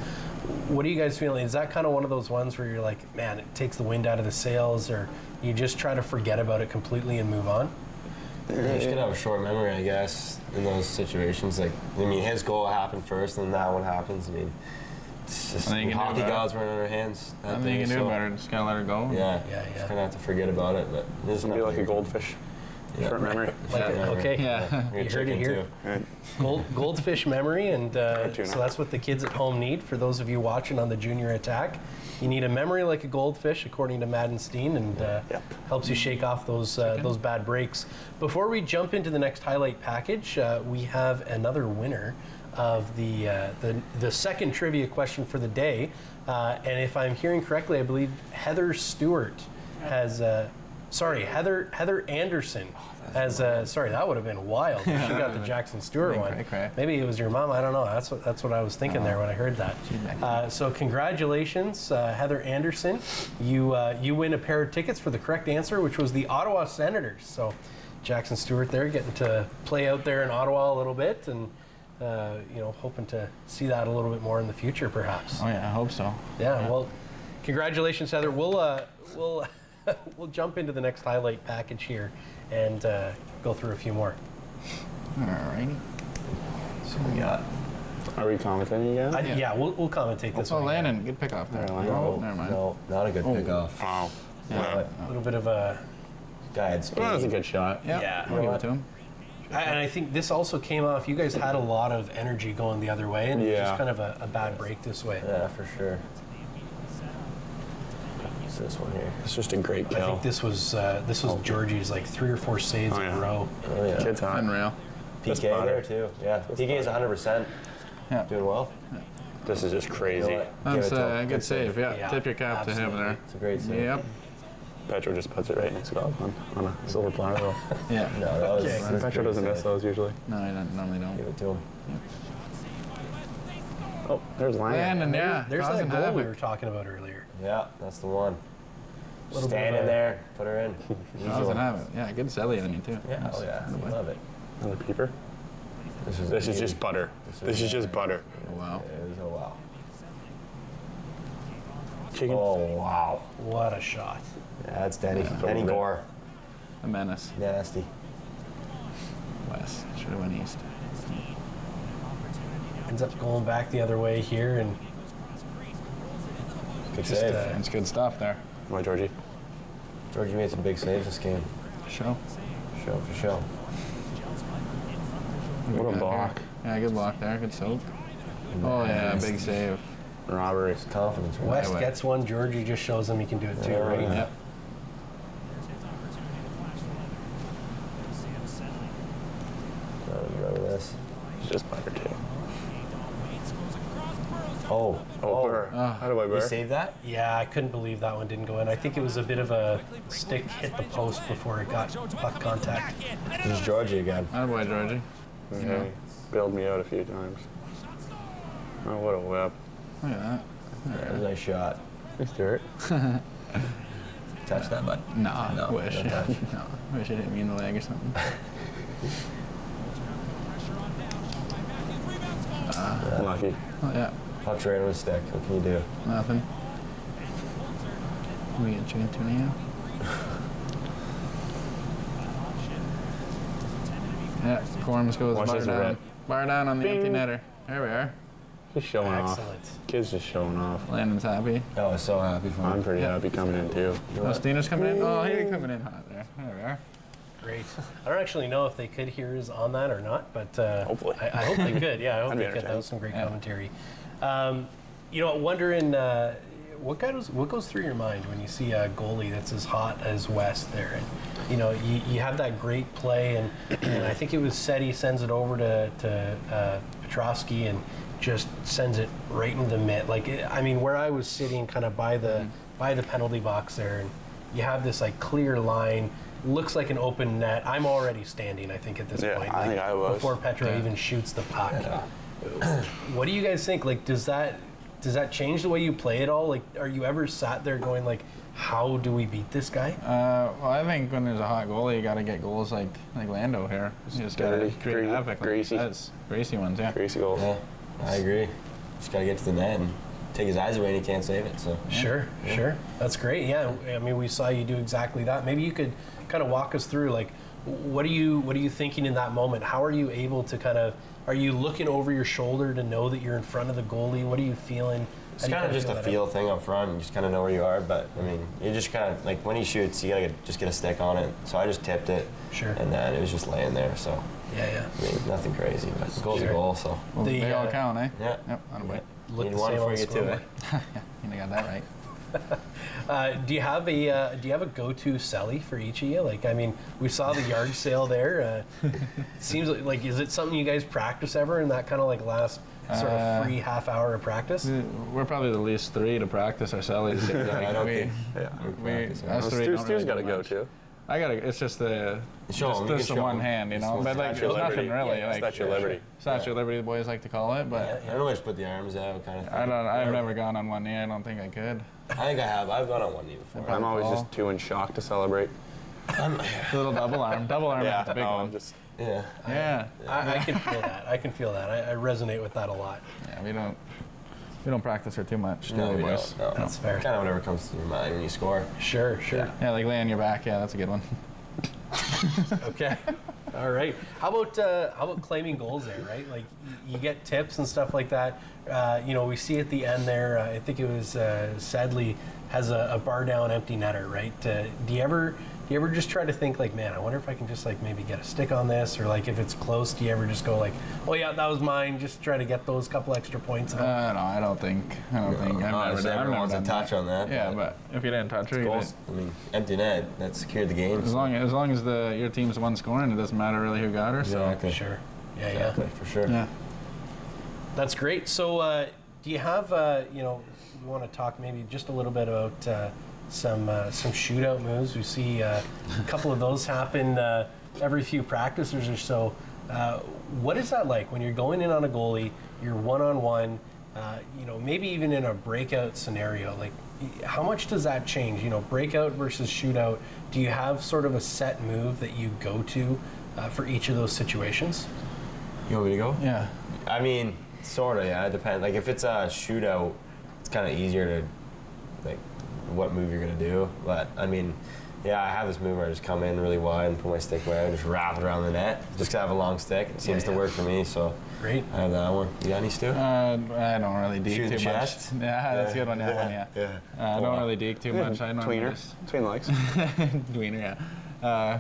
A: What are you guys feeling? Is that kind of one of those ones where you're like, man, it takes the wind out of the sails, or you just try to forget about it completely and move on?
B: You just gotta have a short memory, I guess, in those situations. Like, I mean, his goal happened first, and then that one happens. I mean, it's just hockey gods running on our hands.
C: I think you can do better. Just gotta let it go.
B: Yeah. Just kind of have to forget about it. But
D: it's gonna be like a goldfish.
B: Yeah.
D: Short memory.
A: Okay.
C: Yeah.
A: You heard it here. Goldfish memory, and so that's what the kids at home need. For those of you watching on the Junior Attack, you need a memory like a goldfish, according to Madden Steen, and helps you shake off those bad breaks. Before we jump into the next highlight package, we have another winner of the second trivia question for the day, and if I'm hearing correctly, I believe Heather Stewart has. Heather Anderson has. Sorry, that would have been wild. She got the Jackson Stewart one. Maybe it was your mom. I don't know. That's what I was thinking there when I heard that. So congratulations, Heather Anderson. You win a pair of tickets for the correct answer, which was the Ottawa Senators. So Jackson Stewart there getting to play out there in Ottawa a little bit, and hoping to see that a little bit more in the future, perhaps.
C: Oh yeah, I hope so.
A: Yeah. Well, congratulations, Heather. We'll jump into the next highlight package here and go through a few more.
C: All righty.
B: So we got.
D: Are we commentating again?
A: Yeah, we'll commentate this one.
C: Oh, Landen, good pickoff there.
B: No,
C: never mind.
B: No, not a good pickoff.
D: Oh.
A: Yeah. A little bit of a.
B: Guy had speed.
D: Well, that was a good shot.
A: Yeah.
C: I'll give it to him.
A: And I think this also came off. You guys had a lot of energy going the other way, and it was just kind of a bad break this way.
B: Yeah, for sure. This one here.
D: It's just a great kill.
A: I think this was Georgie's like 3 or 4 saves in a row.
B: Oh yeah.
D: Kid's hot.
C: Unreal.
B: PK there too. Yeah. PK is 100%.
C: Yeah.
B: Doing well.
C: Yeah.
D: This is just crazy.
C: That's a good save. Yeah. Tip your cap to him there.
B: It's a great save.
C: Yep.
D: Petro just puts it right next to God on a silver platter.
C: Yeah.
B: No, that was.
D: Petro doesn't miss those usually.
C: No, he normally don't.
B: Give it to him.
D: Oh, there's Landen.
C: Yeah.
A: There's that goal we were talking about earlier.
B: Yeah, that's the one. Stand in there, put her in.
C: Doesn't have it. Yeah, good Zelly in it too.
B: Yeah, oh yeah, I love it.
D: Another peeper. This is just butter. This is just butter.
C: Oh, wow.
B: Oh wow.
D: Chicken.
B: Oh wow.
A: What a shot.
B: Yeah, that's Denny. Denny Gore.
C: A menace.
B: Nasty.
C: West. Should have went east.
A: Ends up going back the other way here, and
B: good save.
C: It's good stuff there.
D: Why, Georgie?
B: Georgie made some big saves this game.
C: Show
B: for show.
D: What a block.
C: Yeah, good block there. Good soak. Oh yeah, big save.
D: Robbery.
B: Confidence. Right?
A: West gets one. Georgie just shows him he can do it too, right?
C: Yep.
B: Remember this.
D: It's just butter too.
B: Oh.
D: Burr. How do I burr?
B: You saved that?
A: Yeah, I couldn't believe that one didn't go in. I think it was a bit of a stick hit the post before it got puck contact.
B: This is Georgie again.
C: Attaboy, Georgie.
D: Okay. Bailed me out a few times. Oh, what a whip.
C: Look at that.
B: That was a nice shot.
D: Hey, Stewart.
B: Touch that, bud.
C: No, wish.
B: No touch.
C: No, wish it hit me in the leg or something.
D: Lucky.
C: Oh, yeah.
B: Puck's right on his stick. What can you do?
C: Nothing. We get chicken tuna here. Yeah, Corms goes
D: Watch
C: bar
D: this
C: down.
D: rip.
C: Bar down on the
D: Bing.
C: empty netter. There we are.
D: Just showing off.
A: Excellent.
D: Kid's just showing off.
C: Landon's happy.
B: I was so happy for him.
D: I'm pretty happy coming in too.
C: Oh, Steener's coming in. Oh, he's coming in hot there. There we are.
A: Great. I don't actually know if they could hear us on that or not, but
D: Hopefully.
A: I hope they could. Yeah, I hope
D: That'd be
A: they could. That
D: entertaining.
A: was some great commentary. Wondering what goes through your mind when you see a goalie that's as hot as West there, and you have that great play, and I think it was Seti sends it over to Petrovsky and just sends it right into the mitt. Like, I mean, where I was sitting kind of by the penalty box there, and you have this like clear line, looks like an open net. I'm already standing, I think, at this point.
D: I think I was.
A: Before Petro even shoots the puck. What do you guys think? Like, does that change the way you play at all? Like, are you ever sat there going like, how do we beat this guy?
C: Well, I think when there's a hot goalie, you got to get goals like Lando here. You just got to create havoc.
D: Greasy.
C: Greasy ones, yeah.
D: Greasy goals.
B: Yeah, I agree. Just got to get to the net and take his eyes away and he can't save it. So
A: Sure. That's great. Yeah, I mean, we saw you do exactly that. Maybe you could kind of walk us through, like, what are you thinking in that moment? How are you able to kind of, are you looking over your shoulder to know that you're in front of the goalie? What are you feeling?
B: it's kind of just a feel thing up front. You just kind of know where you are. But I mean, you just kind of like when he shoots, you gotta just get a stick on it. So I just tipped it.
A: Sure.
B: And then it was just laying there. So
A: yeah.
B: I mean, nothing crazy, but the goal's a goal. So
C: well, they all count, eh?
B: Yeah.
C: Yep. On
B: yeah. Need one before you get to it.
C: Yeah, you got that right.
A: Do you have a go-to celly for each of you? Like, I mean, we saw the yard sale there. Seems like is it something you guys practice ever in that kind of like last sort of free half hour of practice?
C: We're probably the least three to practice our cellies.
D: Stu's got to go too.
C: I gotta. It's just the one hand, you know. But like, there's nothing really.
D: Yeah,
C: like
D: Statue of Liberty.
C: Statue of Liberty, the boys like to call it. But
B: I don't just put the arms out, kind of thing.
C: I've never gone on one knee. I don't think I could.
B: I think I have. I've gone on one knee before.
D: I'm always just too in shock to celebrate.
C: A little double arm.
D: Yeah,
C: is the big one.
B: Yeah.
A: I can feel that. I can feel that. I resonate with that a lot.
C: Yeah, we don't practice her too much.
B: No, we
C: boys.
B: don't. No.
A: That's fair.
B: Kind of whatever comes to your mind when you score.
A: Sure.
C: Yeah, like lay on your back. Yeah, that's a good one.
A: Okay. All right. How about claiming goals there, right? Like you get tips and stuff like that. We see at the end there, I think it was Sedley has a bar down empty netter, right? Do you ever just try to think like, man, I wonder if I can just like maybe get a stick on this, or like if it's close, do you ever just go like, oh yeah, that was mine, just try to get those couple extra points?
C: No, I don't think. I've never
B: wants to touch on that.
C: Yeah, but if you didn't touch her,
B: I mean, empty net, that secured the game.
C: As long as your team's the one scoring, it doesn't matter really who got her.
B: Exactly.
C: So.
A: Sure. Yeah,
B: exactly, for sure.
C: Yeah.
A: That's great. So, do you have, we want to talk maybe just a little bit about some shootout moves. We see a couple of those happen every few practices or so. What is that like when you're going in on a goalie, you're one-on-one, maybe even in a breakout scenario? Like, how much does that change? Breakout versus shootout. Do you have sort of a set move that you go to for each of those situations?
B: You want me to go?
C: Yeah.
B: I mean, sort of, yeah. It depends. Like, if it's a shootout, it's kind of easier to, like, what move you're going to do. But, I mean, yeah, I have this move where I just come in really wide and put my stick away and just wrap it around the net. Just because I have a long stick. It seems to work for me, so
A: great.
B: I have that one. You got any, Stu?
C: I don't really deke too
B: chest?
C: much. Yeah, that's a good one. Yeah. I don't really deke too much. I
D: Tweener. Tween legs.
C: Tweener, yeah.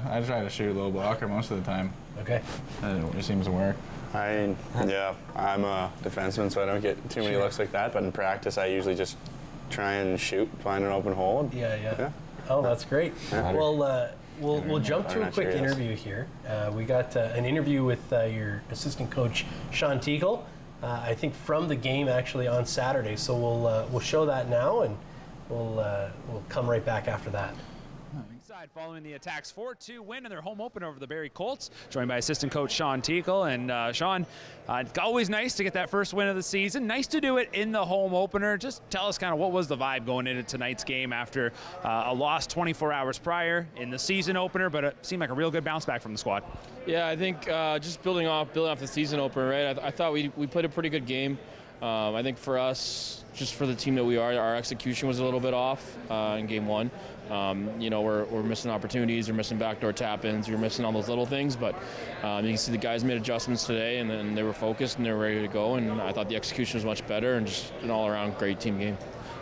C: I try to shoot a low blocker most of the time.
A: Okay.
C: It seems to work.
D: I'm a defenseman, so I don't get too many looks like that. But in practice, I usually just try and shoot, find an open hole.
A: Yeah. Oh, that's great.
D: Yeah.
A: Well, we'll jump to a quick interview here. We got an interview with your assistant coach, Sean Teagle, I think from the game actually on Saturday. So we'll show that now, and we'll come right back after that.
N: Following the Attack's 4-2 win in their home opener over the Barrie Colts, joined by assistant coach Sean Teagle. And Sean, it's always nice to get that first win of the season. Nice to do it in the home opener. Just tell us kind of what was the vibe going into tonight's game after a loss 24 hours prior in the season opener, but it seemed like a real good bounce back from the squad.
O: Yeah, I think just building off the season opener, right? I thought we played a pretty good game. I think for us, just for the team that we are, our execution was a little bit off in game one. We're missing opportunities, we're missing backdoor tap-ins, we're missing all those little things, but you can see the guys made adjustments today, and then they were focused and they were ready to go, and I thought the execution was much better and just an all-around great team game.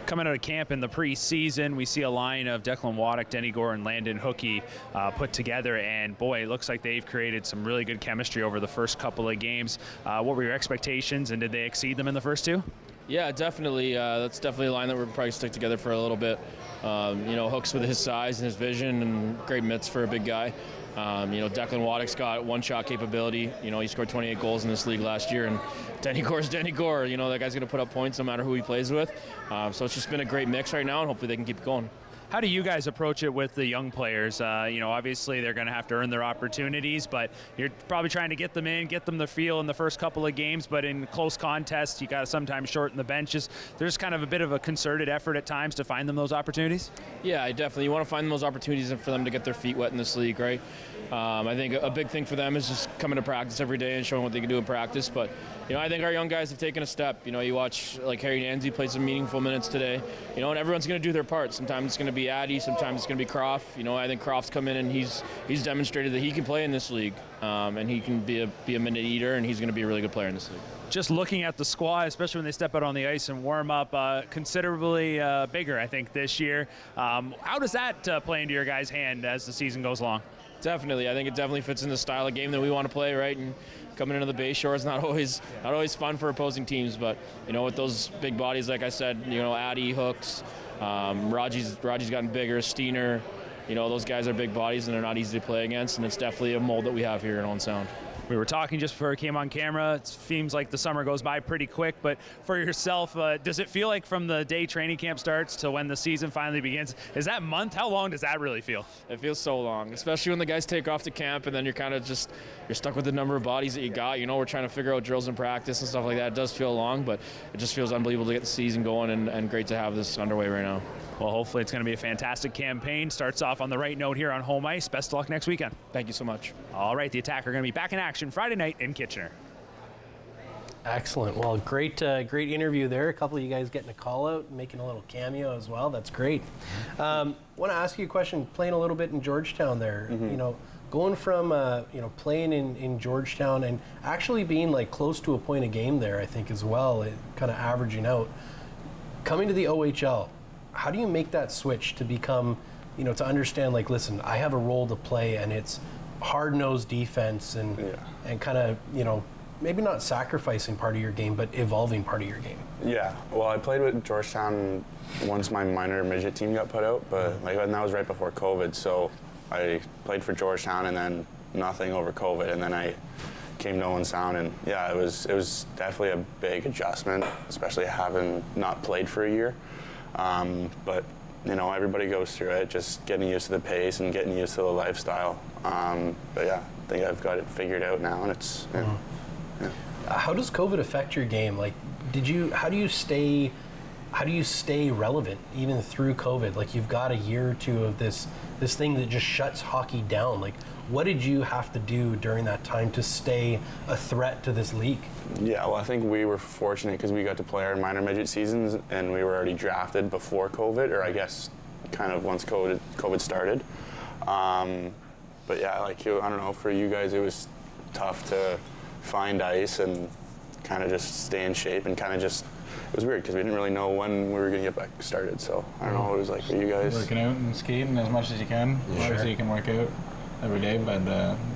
N: Coming out of camp in the preseason, we see a line of Declan Waddick, Denny Gore, and Landen Hookey put together, and boy, it looks like they've created some really good chemistry over the first couple of games. What were your expectations, and did they exceed them in the first two?
O: Yeah, definitely. That's definitely a line that we're probably stick together for a little bit. Hooks with his size and his vision and great mitts for a big guy. Declan Waddick's got one-shot capability. He scored 28 goals in this league last year, and Denny Gore's Denny Gore. That guy's going to put up points no matter who he plays with. So it's just been a great mix right now, and hopefully they can keep it going.
N: How do you guys approach it with the young players? Obviously they're going to have to earn their opportunities, but you're probably trying to get them in, get them the feel in the first couple of games, but in close contests, you got to sometimes shorten the benches. There's kind of a bit of a concerted effort at times to find them those opportunities?
O: Yeah, definitely. You want to find them those opportunities and for them to get their feet wet in this league, right? I think a big thing for them is just coming to practice every day and showing what they can do in practice. But, I think our young guys have taken a step. You watch like Harry Nancy play some meaningful minutes today, and everyone's going to do their part. Sometimes it's going to be Addy, sometimes it's going to be Croft. I think Croft's come in and he's demonstrated that he can play in this league, and he can be a minute eater, and he's going to be a really good player in this league.
N: Just looking at the squad, especially when they step out on the ice and warm up, considerably bigger, I think, this year. How does that play into your guys' hand as the season goes along?
O: Definitely. I think it definitely fits in the style of game that we want to play, right? And coming into the Bay Shore is not always fun for opposing teams, but, with those big bodies, like I said, Addy, Hooks, Raji's gotten bigger, Steener, those guys are big bodies and they're not easy to play against, and it's definitely a mold that we have here in Owen Sound.
N: We were talking just before we came on camera. It seems like the summer goes by pretty quick, but for yourself, does it feel like from the day training camp starts to when the season finally begins, is that month? How long does that really feel?
O: It feels so long, especially when the guys take off to camp and then you're kind of you're stuck with the number of bodies that you got. We're trying to figure out drills and practice and stuff like that. It does feel long, but it just feels unbelievable to get the season going and great to have this underway right now.
N: Well, hopefully it's going to be a fantastic campaign. Starts off on the right note here on home ice. Best of luck next weekend.
O: Thank you so much.
N: All right, the Attack are going to be back in action Friday night in Kitchener.
A: Excellent. Well, great interview there. A couple of you guys getting a call out, making a little cameo as well. That's great. Want to ask you a question. Playing a little bit in Georgetown there, going from playing in Georgetown and actually being like close to a point a game there, I think as well, kind of averaging out. Coming to the OHL. How do you make that switch to become, to understand, like, listen, I have a role to play and it's hard-nosed defense and kind of, maybe not sacrificing part of your game, but evolving part of your game?
D: Yeah, well, I played with Georgetown once my minor midget team got put out, but and that was right before COVID, so I played for Georgetown and then nothing over COVID, and then I came to Owen Sound, and yeah, it was definitely a big adjustment, especially having not played for a year. But everybody goes through it, just getting used to the pace and getting used to the lifestyle. But yeah, I think I've got it figured out now, and it's. Yeah.
A: How does COVID affect your game? Like, how do you stay relevant even through COVID? Like, you've got a year or two of this thing that just shuts hockey down. Like, what did you have to do during that time to stay a threat to this league?
D: Yeah, well, I think we were fortunate because we got to play our minor midget seasons and we were already drafted before COVID, or I guess kind of once COVID started. But yeah, I don't know, for you guys it was tough to find ice and kind of just stay in shape and kind of just, it was weird because we didn't really know when we were going to get back started. So I don't know what it was like for you guys.
C: Working out and skating as much as you can.
A: Yeah,
C: obviously you can work out every day, but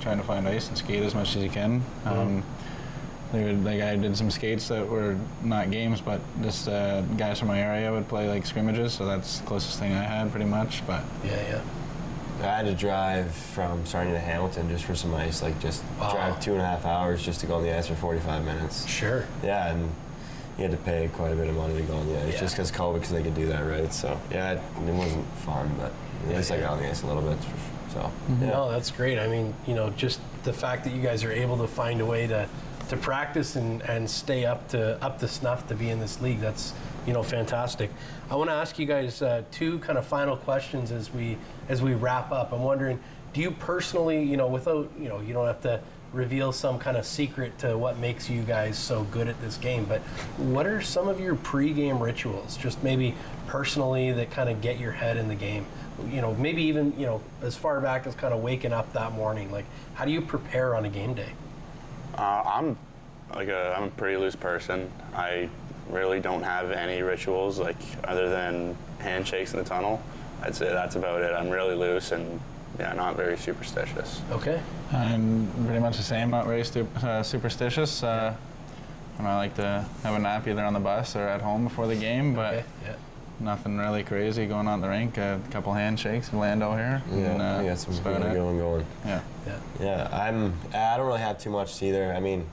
C: trying to find ice and skate as much as you can. I did some skates that were not games, but just guys from my area would play like scrimmages, so that's the closest thing I had pretty much. But
A: yeah.
B: I had to drive from Sarnia to Hamilton just for some ice, drive 2.5 hours just to go on the ice for 45 minutes.
A: Sure.
B: Yeah, and you had to pay quite a bit of money to go on the ice just because COVID, because they could do that, right? So yeah, it wasn't fun, but at least I got on the ice a little bit. So yeah.
A: No, that's great. I mean, just the fact that you guys are able to find a way to practice and stay up to snuff to be in this league, that's fantastic. I want to ask you guys two kind of final questions as we wrap up. I'm wondering, do you personally, without you don't have to reveal some kind of secret to what makes you guys so good at this game, but what are some of your pre-game rituals, just maybe personally, that kind of get your head in the game? Maybe even as far back as kind of waking up that morning. Like, how do you prepare on a game day?
D: I'm a pretty loose person. I really don't have any rituals other than handshakes in the tunnel. I'd say that's about it. I'm really loose and not very superstitious.
A: Okay.
C: I'm pretty much the same. Not very superstitious. And I like to have a nap either on the bus or at home before the game, but nothing really crazy going on at the rink. A couple handshakes with Lando here.
B: Yeah, I got some going.
C: Yeah.
B: I don't really have too much either. I mean,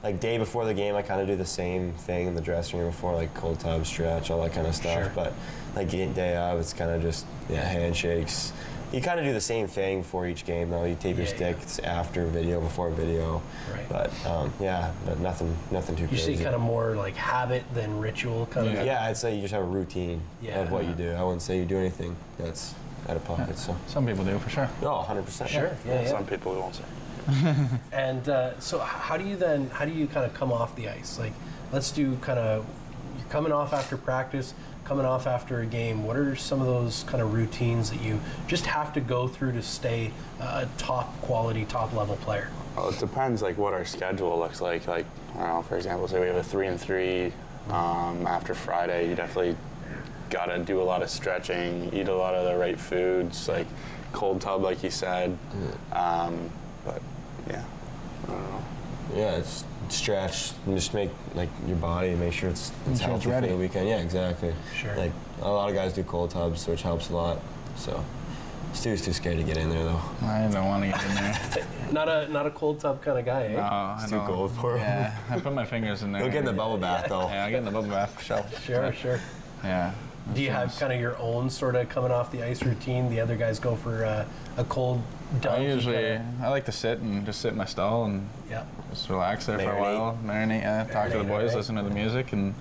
B: like day before the game, I kind of do the same thing in the dressing room before, like cold tub, stretch, all that kind of stuff.
A: Sure.
B: But like day of, it's kind of just handshakes. You kind of do the same thing for each game, though. You tape your sticks after video, before video.
A: Right.
B: But but nothing too crazy.
A: You see kind of more like habit than ritual kind of.
B: Yeah, I'd say you just have a routine of what you do. I wouldn't say you do anything that's out of pocket. So
C: some people do for sure.
B: No, 100%.
A: Sure. Yeah.
D: Some people won't say.
A: And so how do you kind of come off the ice? Like, let's do kind of, you're coming off after practice, coming off after a game. What are some of those kind of routines that you just have to go through to stay a top quality, top level player?
D: Well, it depends like what our schedule looks like. Like, I don't know, for example, say we have a 3-3 after Friday, you definitely got to do a lot of stretching, eat a lot of the right foods, like cold tub, like you said. But yeah, I don't know.
B: Yeah, it's stretch and just make like your body, make sure it's healthy for the weekend. Yeah, exactly.
A: Sure.
B: Like a lot of guys do cold tubs, which helps a lot. So Stu's too scared to get in there though.
C: I don't want to get in there.
A: Not a cold tub kind of guy, eh?
C: No,
B: it's too cold for him.
C: Yeah, I put my fingers in there.
B: He'll get in the bubble bath though.
C: Yeah, I get in the bubble bath for sure.
A: Sure.
C: Yeah.
A: Do you have kind of your own sort of coming off the ice routine? The other guys go for a cold dunk?
C: I like to sit in my stall and just relax there for a while. Marinate, talk to the boys, listen to the music, and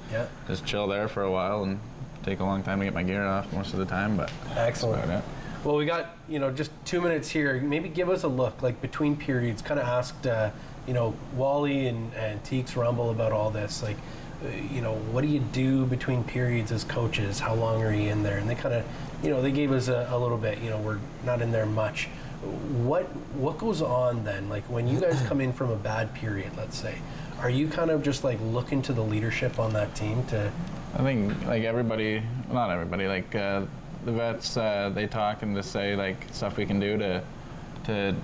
C: just chill there for a while and take a long time to get my gear off most of the time. But
A: excellent.
C: That's about it.
A: Well, we got just 2 minutes here. Maybe give us a look, like between periods. Kind of asked Wally and Teeks Rumble about all this, like. What do you do between periods as coaches? How long are you in there? And they kind of, they gave us a little bit. We're not in there much. What goes on then? Like when you guys come in from a bad period, let's say, are you kind of just like looking to the leadership on that team to?
C: I think like everybody, not everybody, like the vets, they talk and just say like stuff we can do to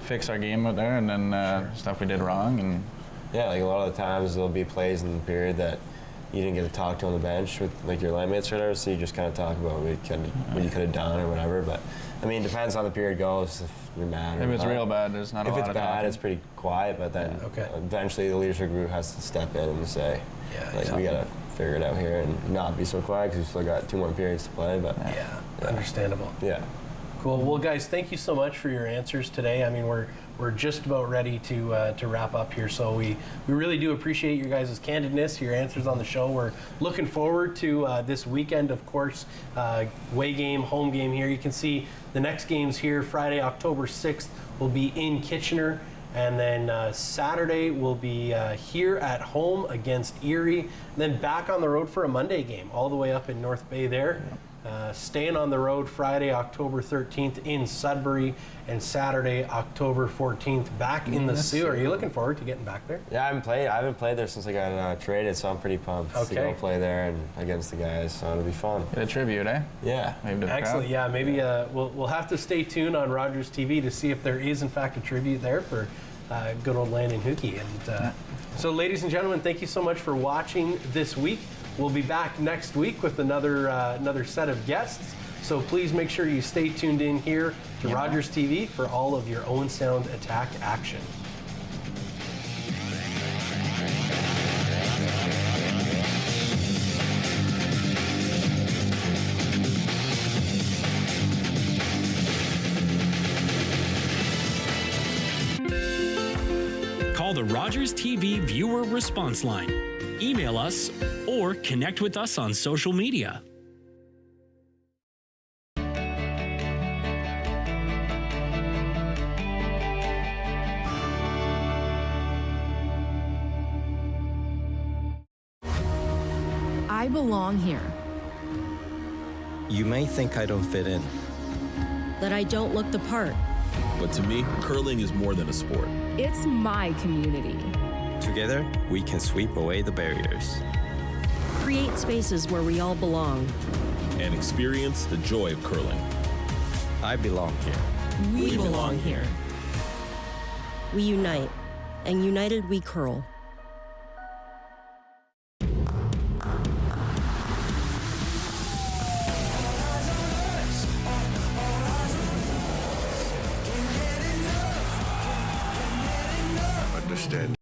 C: fix our game out there, and then stuff we did wrong and.
B: Yeah, like a lot of the times there'll be plays in the period that you didn't get to talk to on the bench with like your line mates or whatever, so you just kind of talk about what you could have done or whatever. But I mean, it depends on the period goes. If you're mad,
C: if it's real bad, there's not a lot of talking.
B: If it's bad, it's pretty quiet. But then eventually the leadership group has to step in and say, we gotta figure it out here and not be so quiet because we still got 2 more periods to play. But
A: understandable.
B: Yeah.
A: Cool. Well, guys, thank you so much for your answers today. I mean, we're just about ready to wrap up here, so we really do appreciate your guys' candidness, your answers on the show. We're looking forward to this weekend, of course, away game, home game here. You can see the next games here. Friday, October 6th, will be in Kitchener, and then Saturday will be here at home against Erie, and then back on the road for a Monday game, all the way up in North Bay there. Staying on the road Friday, October 13th in Sudbury, and Saturday, October 14th back in the Sioux. Are you looking forward to getting back there?
B: Yeah, I haven't played there since I got traded, so I'm pretty pumped to go play there and against the guys. So it'll be fun.
C: Get a tribute, eh?
B: Yeah.
C: Maybe
A: excellent. Yeah, maybe we'll have to stay tuned on Rogers TV to see if there is in fact a tribute there for good old Landen Hookey. And so, ladies and gentlemen, thank you so much for watching this week. We'll be back next week with another set of guests. So please make sure you stay tuned in here to Rogers TV for all of your Owen Sound attack action.
P: Call the Rogers TV viewer response line. Email us or connect with us on social media.
Q: I belong here.
R: You may think I don't fit in.
Q: That I don't look the part.
S: But to me, curling is more than a sport.
Q: It's my community.
R: Together, we can sweep away the barriers.
Q: Create spaces where we all belong.
S: And experience the joy of curling.
R: I belong here.
Q: We belong here. We unite, and united we curl.